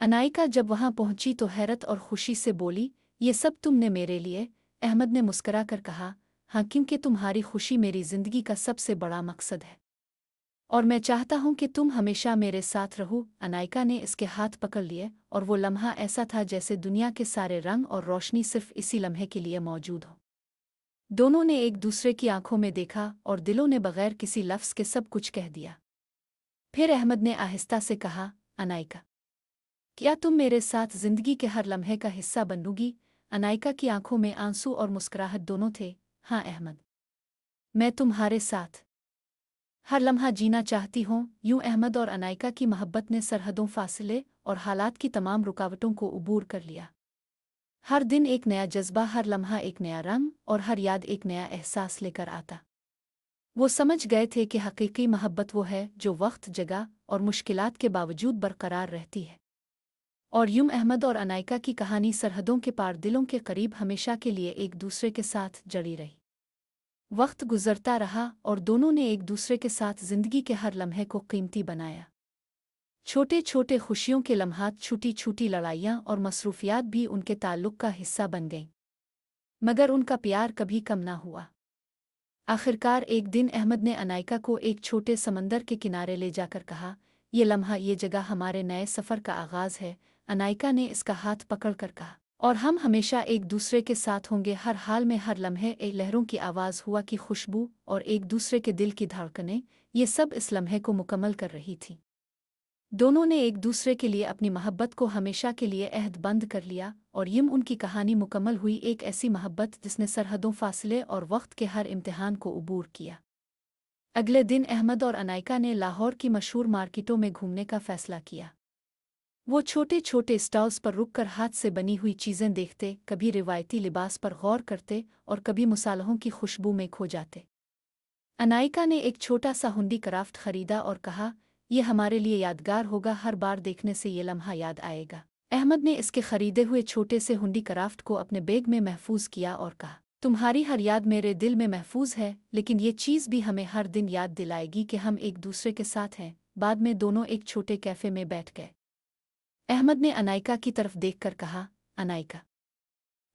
अनायका जब वहां पहुंची तो हैरत और खुशी से बोली, ये सब तुमने मेरे लिए? अहमद ने मुस्करा कर कहा, हाँ, क्योंकि तुम्हारी खुशी मेरी ज़िंदगी का सबसे बड़ा मकसद है और मैं चाहता हूँ कि तुम हमेशा मेरे साथ रहो। अनायका ने इसके हाथ पकड़ लिए और वो लम्हा ऐसा था जैसे दुनिया के सारे रंग और रोशनी सिर्फ इसी लम्हे के लिए मौजूद हो। दोनों ने एक दूसरे की आंखों में देखा और दिलों ने बगैर किसी लफ्ज़ के सब कुछ कह दिया। फिर अहमद ने आहिस्ता से कहा, अनायका, क्या तुम मेरे साथ जिंदगी के हर लम्हे का हिस्सा बनोगी? अनायका की आंखों में आंसू और मुस्कुराहट दोनों थे। हाँ अहमद, मैं तुम्हारे साथ हर लम्हा जीना चाहती हूँ। यूं अहमद और अनायका की मोहब्बत ने सरहदों, फासले और हालात की तमाम रुकावटों को उबूर कर लिया। हर दिन एक नया जज्बा, हर लम्हा एक नया रंग और हर याद एक नया एहसास लेकर आता। वो समझ गए थे कि हकीकी मोहब्बत वो है जो वक्त, जगह और मुश्किलात के बावजूद बरकरार रहती है। और यूं अहमद और अनायका की कहानी सरहदों के पार, दिलों के करीब, हमेशा के लिए एक दूसरे के साथ जड़ी रही। वक्त गुजरता रहा और दोनों ने एक दूसरे के साथ जिंदगी के हर लम्हे को कीमती बनाया। छोटे छोटे खुशियों के लम्हात, छूटी छूटी लड़ाइयाँ और मसरूफियात भी उनके ताल्लुक का हिस्सा बन गईं। मगर उनका प्यार कभी कम ना हुआ। आखिरकार एक दिन अहमद ने अनायका को एक छोटे समंदर के किनारे ले जाकर कहा, ये लम्हा, ये जगह हमारे नए सफ़र का आगाज़ है। अनायका ने इसका हाथ पकड़कर कहा, और हम हमेशा एक दूसरे के साथ होंगे, हर हाल में, हर लम्हे। एक लहरों की आवाज़, हुआ की खुशबू और एक दूसरे के दिल की धड़कनें, ये सब इस लम्हे को मुकम्मल कर रही थी। दोनों ने एक दूसरे के लिए अपनी मोहब्बत को हमेशा के लिए अहद बंद कर लिया और यूं उनकी कहानी मुकम्मल हुई, एक ऐसी मोहब्बत जिसने सरहदों, फासले और वक्त के हर इम्तिहान को उबूर किया। अगले दिन अहमद और अनायका ने लाहौर की मशहूर मार्केटों में घूमने का फैसला किया। वो छोटे छोटे स्टॉल्स पर रुककर हाथ से बनी हुई चीज़ें देखते, कभी रिवायती लिबास पर गौर करते और कभी मसालों की खुशबू में खो जाते। अनायका ने एक छोटा सा हुंडी क्राफ्ट खरीदा और कहा, ये हमारे लिए यादगार होगा, हर बार देखने से ये लम्हा याद आएगा। अहमद ने इसके खरीदे हुए छोटे से हुंडी क्राफ्ट को अपने बैग में महफूज किया और कहा, तुम्हारी हर याद मेरे दिल में महफूज है, लेकिन ये चीज़ भी हमें हर दिन याद दिलाएगी कि हम एक दूसरे के साथ हैं। बाद में दोनों एक छोटे कैफ़े में बैठ गए। अहमद ने अनायका की तरफ देखकर कहा, अनायका,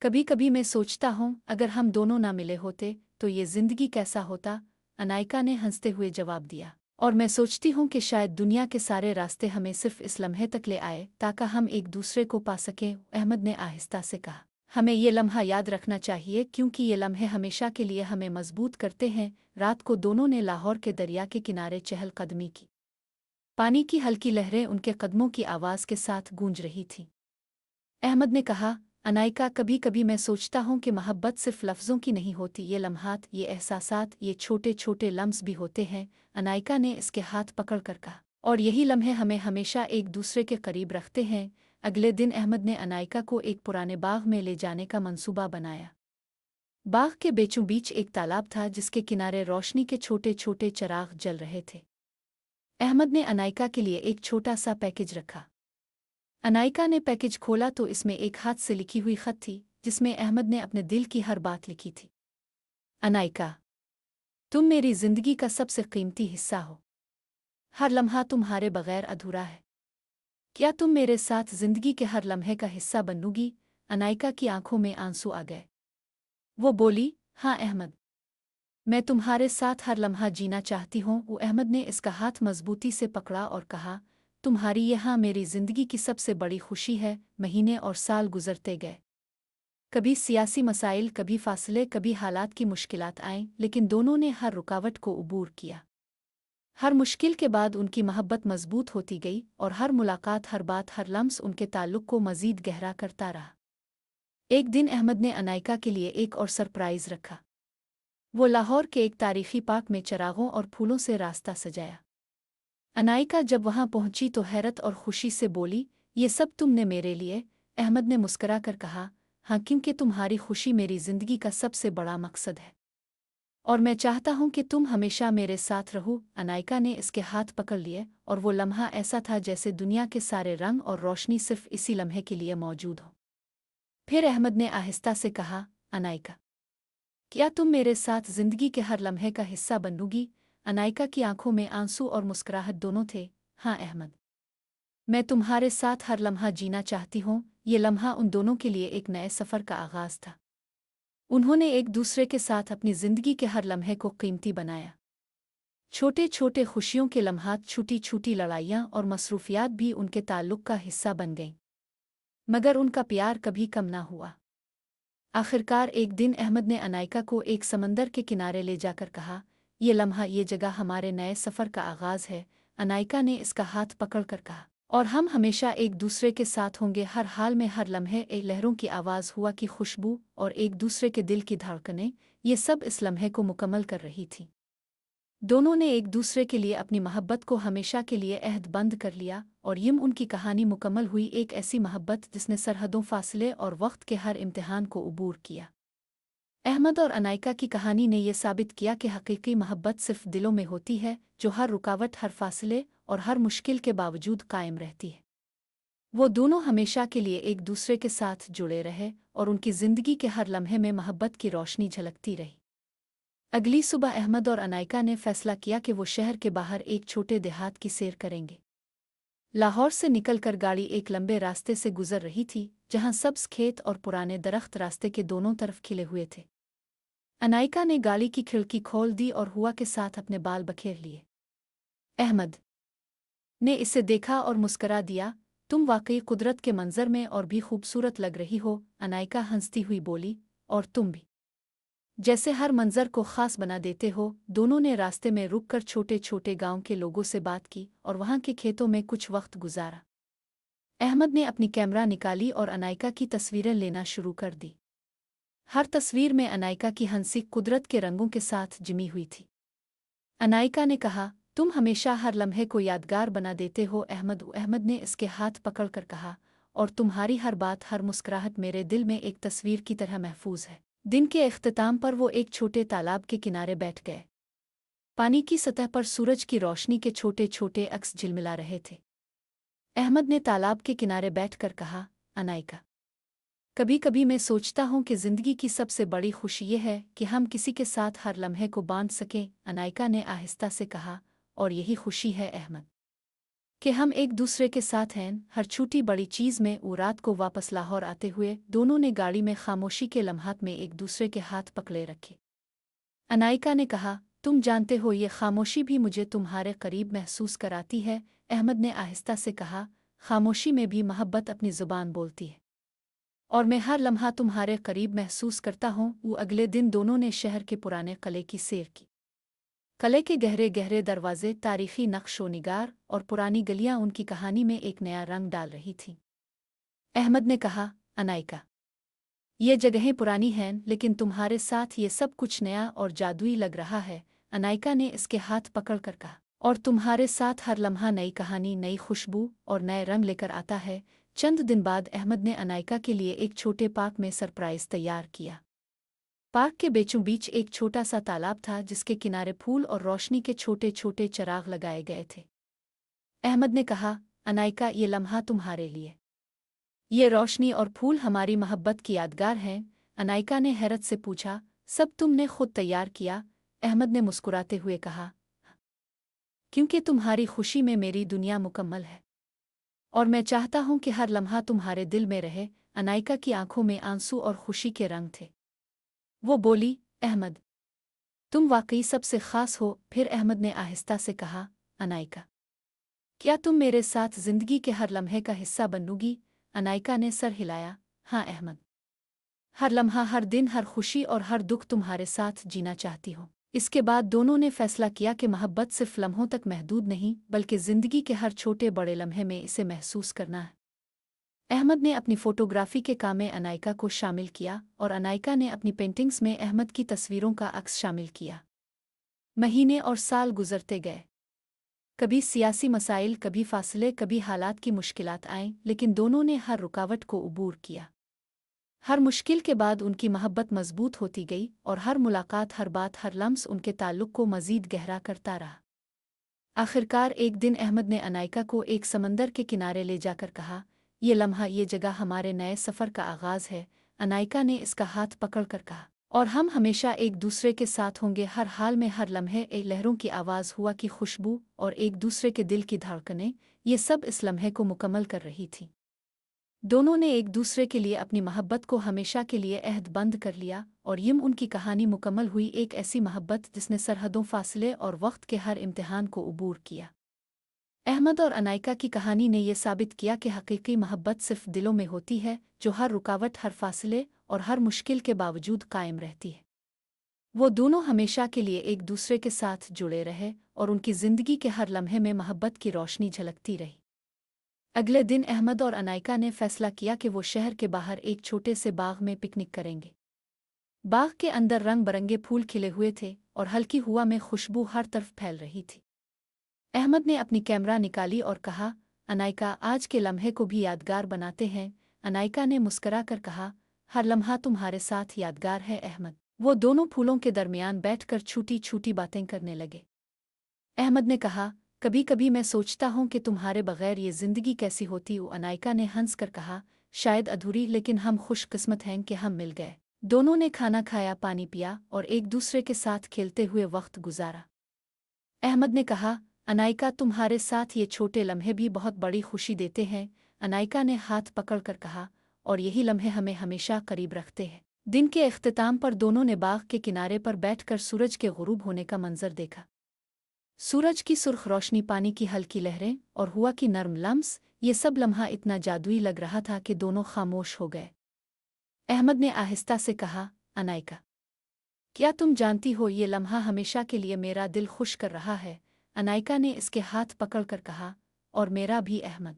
कभी कभी मैं सोचता हूँ अगर हम दोनों ना मिले होते तो ये ज़िंदगी कैसा होता। अनायका ने हंसते हुए जवाब दिया, और मैं सोचती हूँ कि शायद दुनिया के सारे रास्ते हमें सिर्फ इस लम्हे तक ले आए ताकि हम एक दूसरे को पा सकें। अहमद ने आहिस्ता से कहा, हमें ये लम्हा याद रखना चाहिए क्योंकि ये लम्हे हमेशा के लिए हमें मजबूत करते हैं। रात को दोनों ने लाहौर के दरिया के किनारे चहलकदमी की। पानी की हल्की लहरें उनके कदमों की आवाज़ के साथ गूंज रही थीं। अहमद ने कहा, अनायका, कभी कभी मैं सोचता हूँ कि मोहब्बत सिर्फ लफ्ज़ों की नहीं होती, ये लम्हात, ये एहसासात, ये छोटे छोटे लम्स भी होते हैं। अनायका ने इसके हाथ पकड़कर कहा, और यही लम्हे हमें हमेशा एक दूसरे के करीब रखते हैं। अगले दिन अहमद ने अनायका को एक पुराने बाग में ले जाने का मंसूबा बनाया। बाग के बीचों बीच एक तालाब था जिसके किनारे रोशनी के छोटे छोटे चिराग जल रहे थे। अहमद ने अनायका के लिए एक छोटा सा पैकेज रखा। अनायका ने पैकेज खोला तो इसमें एक हाथ से लिखी हुई खत थी जिसमें अहमद ने अपने दिल की हर बात लिखी थी। अनायका, तुम मेरी जिंदगी का सबसे कीमती हिस्सा हो। हर लम्हा तुम्हारे बगैर अधूरा है। क्या तुम मेरे साथ जिंदगी के हर लम्हे का हिस्सा बनोगी? अनायका की आंखों में आंसू आ गए। वो बोली, हाँ अहमद, मैं तुम्हारे साथ हर लम्हा जीना चाहती हूँ। वो अहमद ने इसका हाथ मजबूती से पकड़ा और कहा, तुम्हारी यहाँ मेरी जिंदगी की सबसे बड़ी खुशी है। महीने और साल गुजरते गए। कभी सियासी मसाइल, कभी फासले, कभी हालात की मुश्किलात आईं, लेकिन दोनों ने हर रुकावट को उबूर किया। हर मुश्किल के बाद उनकी मोहब्बत मजबूत होती गई और हर मुलाकात, हर बात, हर लम्स उनके ताल्लुक को मजीद गहरा करता रहा। एक दिन अहमद ने अनायका के लिए एक और सरप्राइज रखा। वो लाहौर के एक तारीखी पार्क में चिरागों और फूलों से रास्ता सजाया। अनायका जब वहां पहुंची तो हैरत और खुशी से बोली, ये सब तुमने मेरे लिए? अहमद ने मुस्करा कर कहा, हाँ, क्योंकि तुम्हारी खुशी मेरी जिंदगी का सबसे बड़ा मकसद है और मैं चाहता हूं कि तुम हमेशा मेरे साथ रहो। अनायका ने इसके हाथ पकड़ लिए और वो लम्हा ऐसा था जैसे दुनिया के सारे रंग और रोशनी सिर्फ इसी लम्हे के लिए मौजूद हो। फिर अहमद ने आहिस्ता से कहा, अनायका, क्या तुम मेरे साथ जिंदगी के हर लम्हे का हिस्सा बनोगी? अनायका की आंखों में आंसू और मुस्कुराहट दोनों थे। हाँ अहमद, मैं तुम्हारे साथ हर लम्हा जीना चाहती हूँ। ये लम्हा उन दोनों के लिए एक नए सफ़र का आगाज़ था। उन्होंने एक दूसरे के साथ अपनी जिंदगी के हर लम्हे को कीमती बनाया। छोटे छोटे खुशियों के लम्हात, छोटी छोटी लड़ाइयाँ और मसरूफियात भी उनके ताल्लुक का हिस्सा बन गईं, मगर उनका प्यार कभी कम ना हुआ। आखिरकार एक दिन अहमद ने अनायका को एक समंदर के किनारे ले जाकर कहा, ये लम्हा, ये जगह हमारे नए सफ़र का आगाज़ है। अनायका ने इसका हाथ पकड़कर कहा, और हम हमेशा एक दूसरे के साथ होंगे, हर हाल में, हर लम्हे। एक लहरों की आवाज़, हुआ की खुशबू और एक दूसरे के दिल की धड़कनें, ये सब इस लम्हे को मुकम्मल कर रही थीं। दोनों ने एक दूसरे के लिए अपनी मोहब्बत को हमेशा के लिए अहद बंद कर लिया, और यूं उनकी कहानी मुकम्मल हुई, एक ऐसी मोहब्बत जिसने सरहदों, फासले और वक्त के हर इम्तिहान को अबूर किया। अहमद और अनायका की कहानी ने यह साबित किया कि हकीकी मोहब्बत सिर्फ दिलों में होती है, जो हर रुकावट, हर फासले और हर मुश्किल के बावजूद कायम रहती है। वो दोनों हमेशा के लिए एक दूसरे के साथ जुड़े रहे, और उनकी ज़िंदगी के हर लम्हे में मोहब्बत की रोशनी झलकती रही। अगली सुबह अहमद और अनायका ने फैसला किया कि वो शहर के बाहर एक छोटे देहात की सैर करेंगे। लाहौर से निकलकर गाड़ी एक लंबे रास्ते से गुजर रही थी, जहां सब्ज खेत और पुराने दरख्त रास्ते के दोनों तरफ खिले हुए थे। अनायका ने गाड़ी की खिड़की खोल दी और हुआ के साथ अपने बाल बखेर लिए। अहमद ने इसे देखा और मुस्करा दिया, तुम वाकई कुदरत के मंजर में और भी खूबसूरत लग रही हो। अनायका हंसती हुई बोली, और तुम भी जैसे हर मंजर को खास बना देते हो। दोनों ने रास्ते में रुककर छोटे छोटे गांव के लोगों से बात की और वहां के खेतों में कुछ वक्त गुजारा। अहमद ने अपनी कैमरा निकाली और अनायका की तस्वीरें लेना शुरू कर दी। हर तस्वीर में अनायका की हंसी कुदरत के रंगों के साथ जिमी हुई थी। अनायका ने कहा, तुम हमेशा हर लम्हे को यादगार बना देते हो अहमद ने इसके हाथ पकड़कर कहा, और तुम्हारी हर बात, हर मुस्कुराहट मेरे दिल में एक तस्वीर की तरह महफूज है। दिन के इख्तिताम पर वो एक छोटे तालाब के किनारे बैठ गए। पानी की सतह पर सूरज की रोशनी के छोटे छोटे अक्स झिलमिला रहे थे। अहमद ने तालाब के किनारे बैठकर कहा, अनायका, कभी कभी मैं सोचता हूँ कि ज़िंदगी की सबसे बड़ी खुशी ये है कि हम किसी के साथ हर लम्हे को बांध सकें। अनायका ने आहिस्ता से कहा, और यही खुशी है अहमद, कि हम एक दूसरे के साथ हैं, हर छोटी बड़ी चीज़ में। वो रात को वापस लाहौर आते हुए दोनों ने गाड़ी में खामोशी के लम्हात में एक दूसरे के हाथ पकड़े रखे। अनायका ने कहा, तुम जानते हो, ये खामोशी भी मुझे तुम्हारे करीब महसूस कराती है। अहमद ने आहिस्ता से कहा, खामोशी में भी मोहब्बत अपनी ज़ुबान बोलती है, और मैं हर लम्हा तुम्हारे करीब महसूस करता हूँ। वो अगले दिन दोनों ने शहर के पुराने किले की सैर की। किले के गहरे गहरे दरवाजे, तारीखी नक्श व निगार और पुरानी गलियां उनकी कहानी में एक नया रंग डाल रही थीं। अहमद ने कहा, अनायका, ये जगहें पुरानी हैं, लेकिन तुम्हारे साथ ये सब कुछ नया और जादुई लग रहा है। अनायका ने इसके हाथ पकड़कर कहा, और तुम्हारे साथ हर लम्हा नई कहानी, नई खुशबू और नए रंग लेकर आता है। चंद दिन बाद अहमद ने अनायका के लिए एक छोटे पार्क में सरप्राइज तैयार किया। पार्क के बीचों बीच एक छोटा सा तालाब था, जिसके किनारे फूल और रोशनी के छोटे छोटे चराग लगाए गए थे। अहमद ने कहा, अनायका, ये लम्हा तुम्हारे लिए। ये रोशनी और फूल हमारी मोहब्बत की यादगार हैं। अनायका ने हैरत से पूछा, सब तुमने खुद तैयार किया? अहमद ने मुस्कुराते हुए कहा, क्योंकि तुम्हारी खुशी में मेरी दुनिया मुकम्मल है, और मैं चाहता हूँ कि हर लम्हा तुम्हारे दिल में रहे। अनायका की आंखों में आंसू और खुशी के रंग थे। वो बोली, अहमद, तुम वाकई सबसे खास हो। फिर अहमद ने आहिस्ता से कहा, अनायका, क्या तुम मेरे साथ जिंदगी के हर लम्हे का हिस्सा बनोगी? अनायका ने सर हिलाया, हाँ अहमद, हर लम्हा, हर दिन, हर खुशी और हर दुख तुम्हारे साथ जीना चाहती हूँ। इसके बाद दोनों ने फैसला किया कि मोहब्बत सिर्फ लम्हों तक महदूद नहीं, बल्कि जिंदगी के हर छोटे बड़े लम्हे में इसे महसूस करना है। अहमद ने अपनी फोटोग्राफी के काम में अनायका को शामिल किया, और अनायका ने अपनी पेंटिंग्स में अहमद की तस्वीरों का अक्स शामिल किया। महीने और साल गुजरते गए। कभी सियासी मसाइल, कभी फासले, कभी हालात की मुश्किलात आईं, लेकिन दोनों ने हर रुकावट को अबूर किया। हर मुश्किल के बाद उनकी मोहब्बत मजबूत होती गई, और हर मुलाकात, हर बात, हर लम्स उनके ताल्लुक को मजीद गहरा करता रहा। आखिरकार एक दिन अहमद ने अनायका को एक समंदर के किनारे ले जाकर कहा, ये लम्हा, ये जगह हमारे नए सफ़र का आगाज़ है। अनायका ने इसका हाथ पकड़कर कहा, और हम हमेशा एक दूसरे के साथ होंगे, हर हाल में, हर लम्हे। एक लहरों की आवाज़, हुआ की खुशबू और एक दूसरे के दिल की धड़कनें, ये सब इस लम्हे को मुकम्मल कर रही थीं। दोनों ने एक दूसरे के लिए अपनी मोहब्बत को हमेशा के लिए अहद बंद कर लिया और यूं उनकी कहानी मुकम्मल हुई, एक ऐसी मोहब्बत जिसने सरहदों, फासले और वक्त के हर इम्तिहान को अबूर किया। अहमद और अनायका की कहानी ने यह साबित किया कि हकीकी मोहब्बत सिर्फ दिलों में होती है, जो हर रुकावट, हर फासले और हर मुश्किल के बावजूद कायम रहती है। वो दोनों हमेशा के लिए एक दूसरे के साथ जुड़े रहे और उनकी ज़िंदगी के हर लम्हे में मोहब्बत की रोशनी झलकती रही। अगले दिन अहमद और अनायका ने फैसला किया कि वो शहर के बाहर एक छोटे से बाग में पिकनिक करेंगे। बाग के अंदर रंग बरंगे फूल खिले हुए थे और हल्की हवा में खुशबू हर तरफ फैल रही थी। अहमद ने अपनी कैमरा निकाली और कहा, अनायका, आज के लम्हे को भी यादगार बनाते हैं। अनायका ने मुस्करा कर कहा, हर लम्हा तुम्हारे साथ यादगार है अहमद। वो दोनों फूलों के दरमियान बैठकर छोटी छोटी बातें करने लगे। अहमद ने कहा, कभी कभी मैं सोचता हूँ कि तुम्हारे बगैर ये ज़िंदगी कैसी होती। अनायका ने हंस कर कहा, शायद अधूरी, लेकिन हम खुशकिस्मत हैं कि हम मिल गए। दोनों ने खाना खाया, पानी पिया और एक दूसरे के साथ खेलते हुए वक्त गुजारा। अहमद ने कहा, अनायका, तुम्हारे साथ ये छोटे लम्हे भी बहुत बड़ी खुशी देते हैं। अनायका ने हाथ पकड़कर कहा, और यही लम्हे हमें हमेशा करीब रखते हैं। दिन के इख्तिताम पर दोनों ने बाग के किनारे पर बैठकर सूरज के गुरूब होने का मंजर देखा। सूरज की सुर्ख रोशनी, पानी की हल्की लहरें और हवा की नर्म लम्स, ये सब लम्हा इतना जादुई लग रहा था कि दोनों खामोश हो गए। अहमद ने आहिस्ता से कहा, अनायका, क्या तुम जानती हो, ये लम्हा हमेशा के लिए मेरा दिल खुश कर रहा है। अनायका ने इसके हाथ पकड़कर कहा, और मेरा भी अहमद।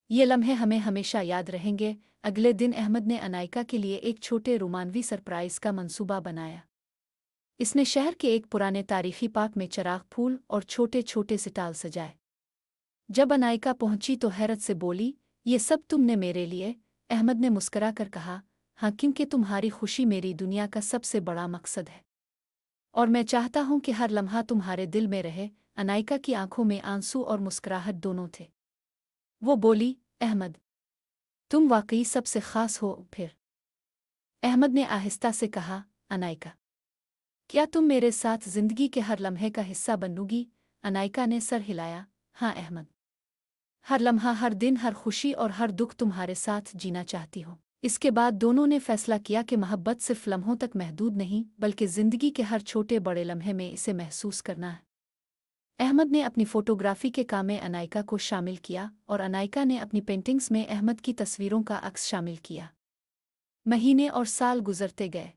ये लम्हे हमें हमेशा याद रहेंगे। अगले दिन अहमद ने अनायका के लिए एक छोटे रोमानवी सरप्राइज का मंसूबा बनाया। इसने शहर के एक पुराने तारीखी पार्क में चिराग, फूल और छोटे छोटे सिताल सजाए। जब अनायका पहुंची तो हैरत से बोली, ये सब तुमने मेरे लिए? अहमद ने मुस्करा कर कहा, हाँ, क्योंकि तुम्हारी खुशी मेरी दुनिया का सबसे बड़ा मकसद है और मैं चाहता हूं कि हर लम्हा तुम्हारे दिल में रहे। अनायका की आंखों में आंसू और मुस्कुराहट दोनों थे। वो बोली, अहमद, तुम वाकई सबसे खास हो। फिर अहमद ने आहिस्ता से कहा, अनायका, क्या तुम मेरे साथ जिंदगी के हर लम्हे का हिस्सा बनोगी? अनायका ने सर हिलाया, हाँ अहमद, हर लम्हा, हर दिन, हर खुशी और हर दुख तुम्हारे साथ जीना चाहती हूँ। इसके बाद दोनों ने फैसला किया कि मोहब्बत सिर्फ लम्हों तक महदूद नहीं, बल्कि जिंदगी के हर छोटे बड़े लम्हे में इसे महसूस करना है। अहमद ने अपनी फोटोग्राफी के काम में अनायका को शामिल किया और अनायका ने अपनी पेंटिंग्स में अहमद की तस्वीरों का अक्स शामिल किया। महीने और साल गुजरते गए।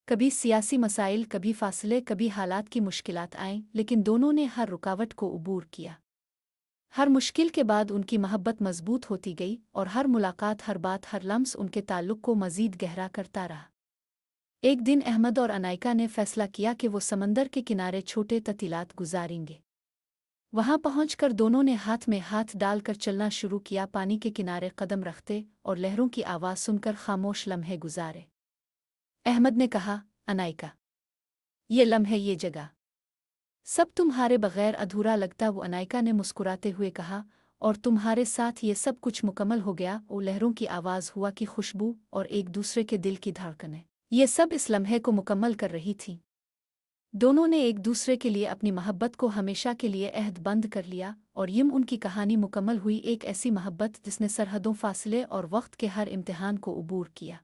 कभी सियासी मसाइल, कभी फासले, कभी हालात की मुश्किलात आईं, लेकिन दोनों ने हर रुकावट को अबूर किया। हर मुश्किल के बाद उनकी मोहब्बत मजबूत होती गई और हर मुलाकात, हर बात, हर लम्स उनके ताल्लुक को मजीद गहरा करता रहा। एक दिन अहमद और अनायका ने फैसला किया कि वो समंदर के किनारे छोटे ततीलात गुजारेंगे। वहां पहुंचकर दोनों ने हाथ में हाथ डालकर चलना शुरू किया, पानी के किनारे कदम रखते और लहरों की आवाज़ सुनकर खामोश लम्हे गुजारे। अहमद ने कहा, अनायका, ये लम्हे, ये जगह, सब तुम्हारे बगैर अधूरा लगता। वो अनायका ने मुस्कुराते हुए कहा, और तुम्हारे साथ ये सब कुछ मुकम्मल हो गया। वो लहरों की आवाज़, हुआ की खुशबू और एक दूसरे के दिल की धड़कनें, ये सब इस लम्हे को मुकम्मल कर रही थीं। दोनों ने एक दूसरे के लिए अपनी मोहब्बत को हमेशा के लिए अहद बंद कर लिया और यूं उनकी कहानी मुकम्मल हुई, एक ऐसी मोहब्बत जिसने सरहदों, फासले और वक्त के हर इम्तिहान को अबूर किया।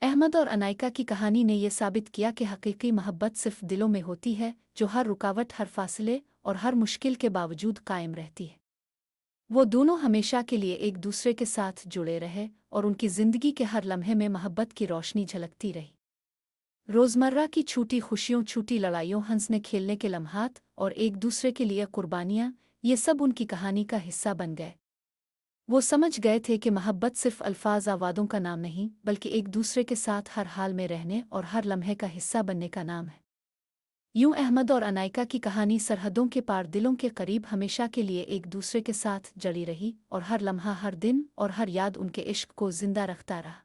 अहमद और अनायका की कहानी ने यह साबित किया कि हकीकी मोहब्बत सिर्फ दिलों में होती है, जो हर रुकावट, हर फासले और हर मुश्किल के बावजूद कायम रहती है। वो दोनों हमेशा के लिए एक दूसरे के साथ जुड़े रहे और उनकी ज़िंदगी के हर लम्हे में मोहब्बत की रोशनी झलकती रही। रोज़मर्रा की छोटी खुशियों, छोटी लड़ाइयों, हंसने खेलने के लम्हात और एक दूसरे के लिए कुर्बानियाँ, ये सब उनकी कहानी का हिस्सा बन गए। वो समझ गए थे कि मोहब्बत सिर्फ अल्फाज, आवादों का नाम नहीं, बल्कि एक दूसरे के साथ हर हाल में रहने और हर लम्हे का हिस्सा बनने का नाम है। यूं अहमद और अनायका की कहानी सरहदों के पार, दिलों के करीब, हमेशा के लिए एक दूसरे के साथ जड़ी रही और हर लम्हा, हर दिन और हर याद उनके इश्क को जिंदा रखता रहा।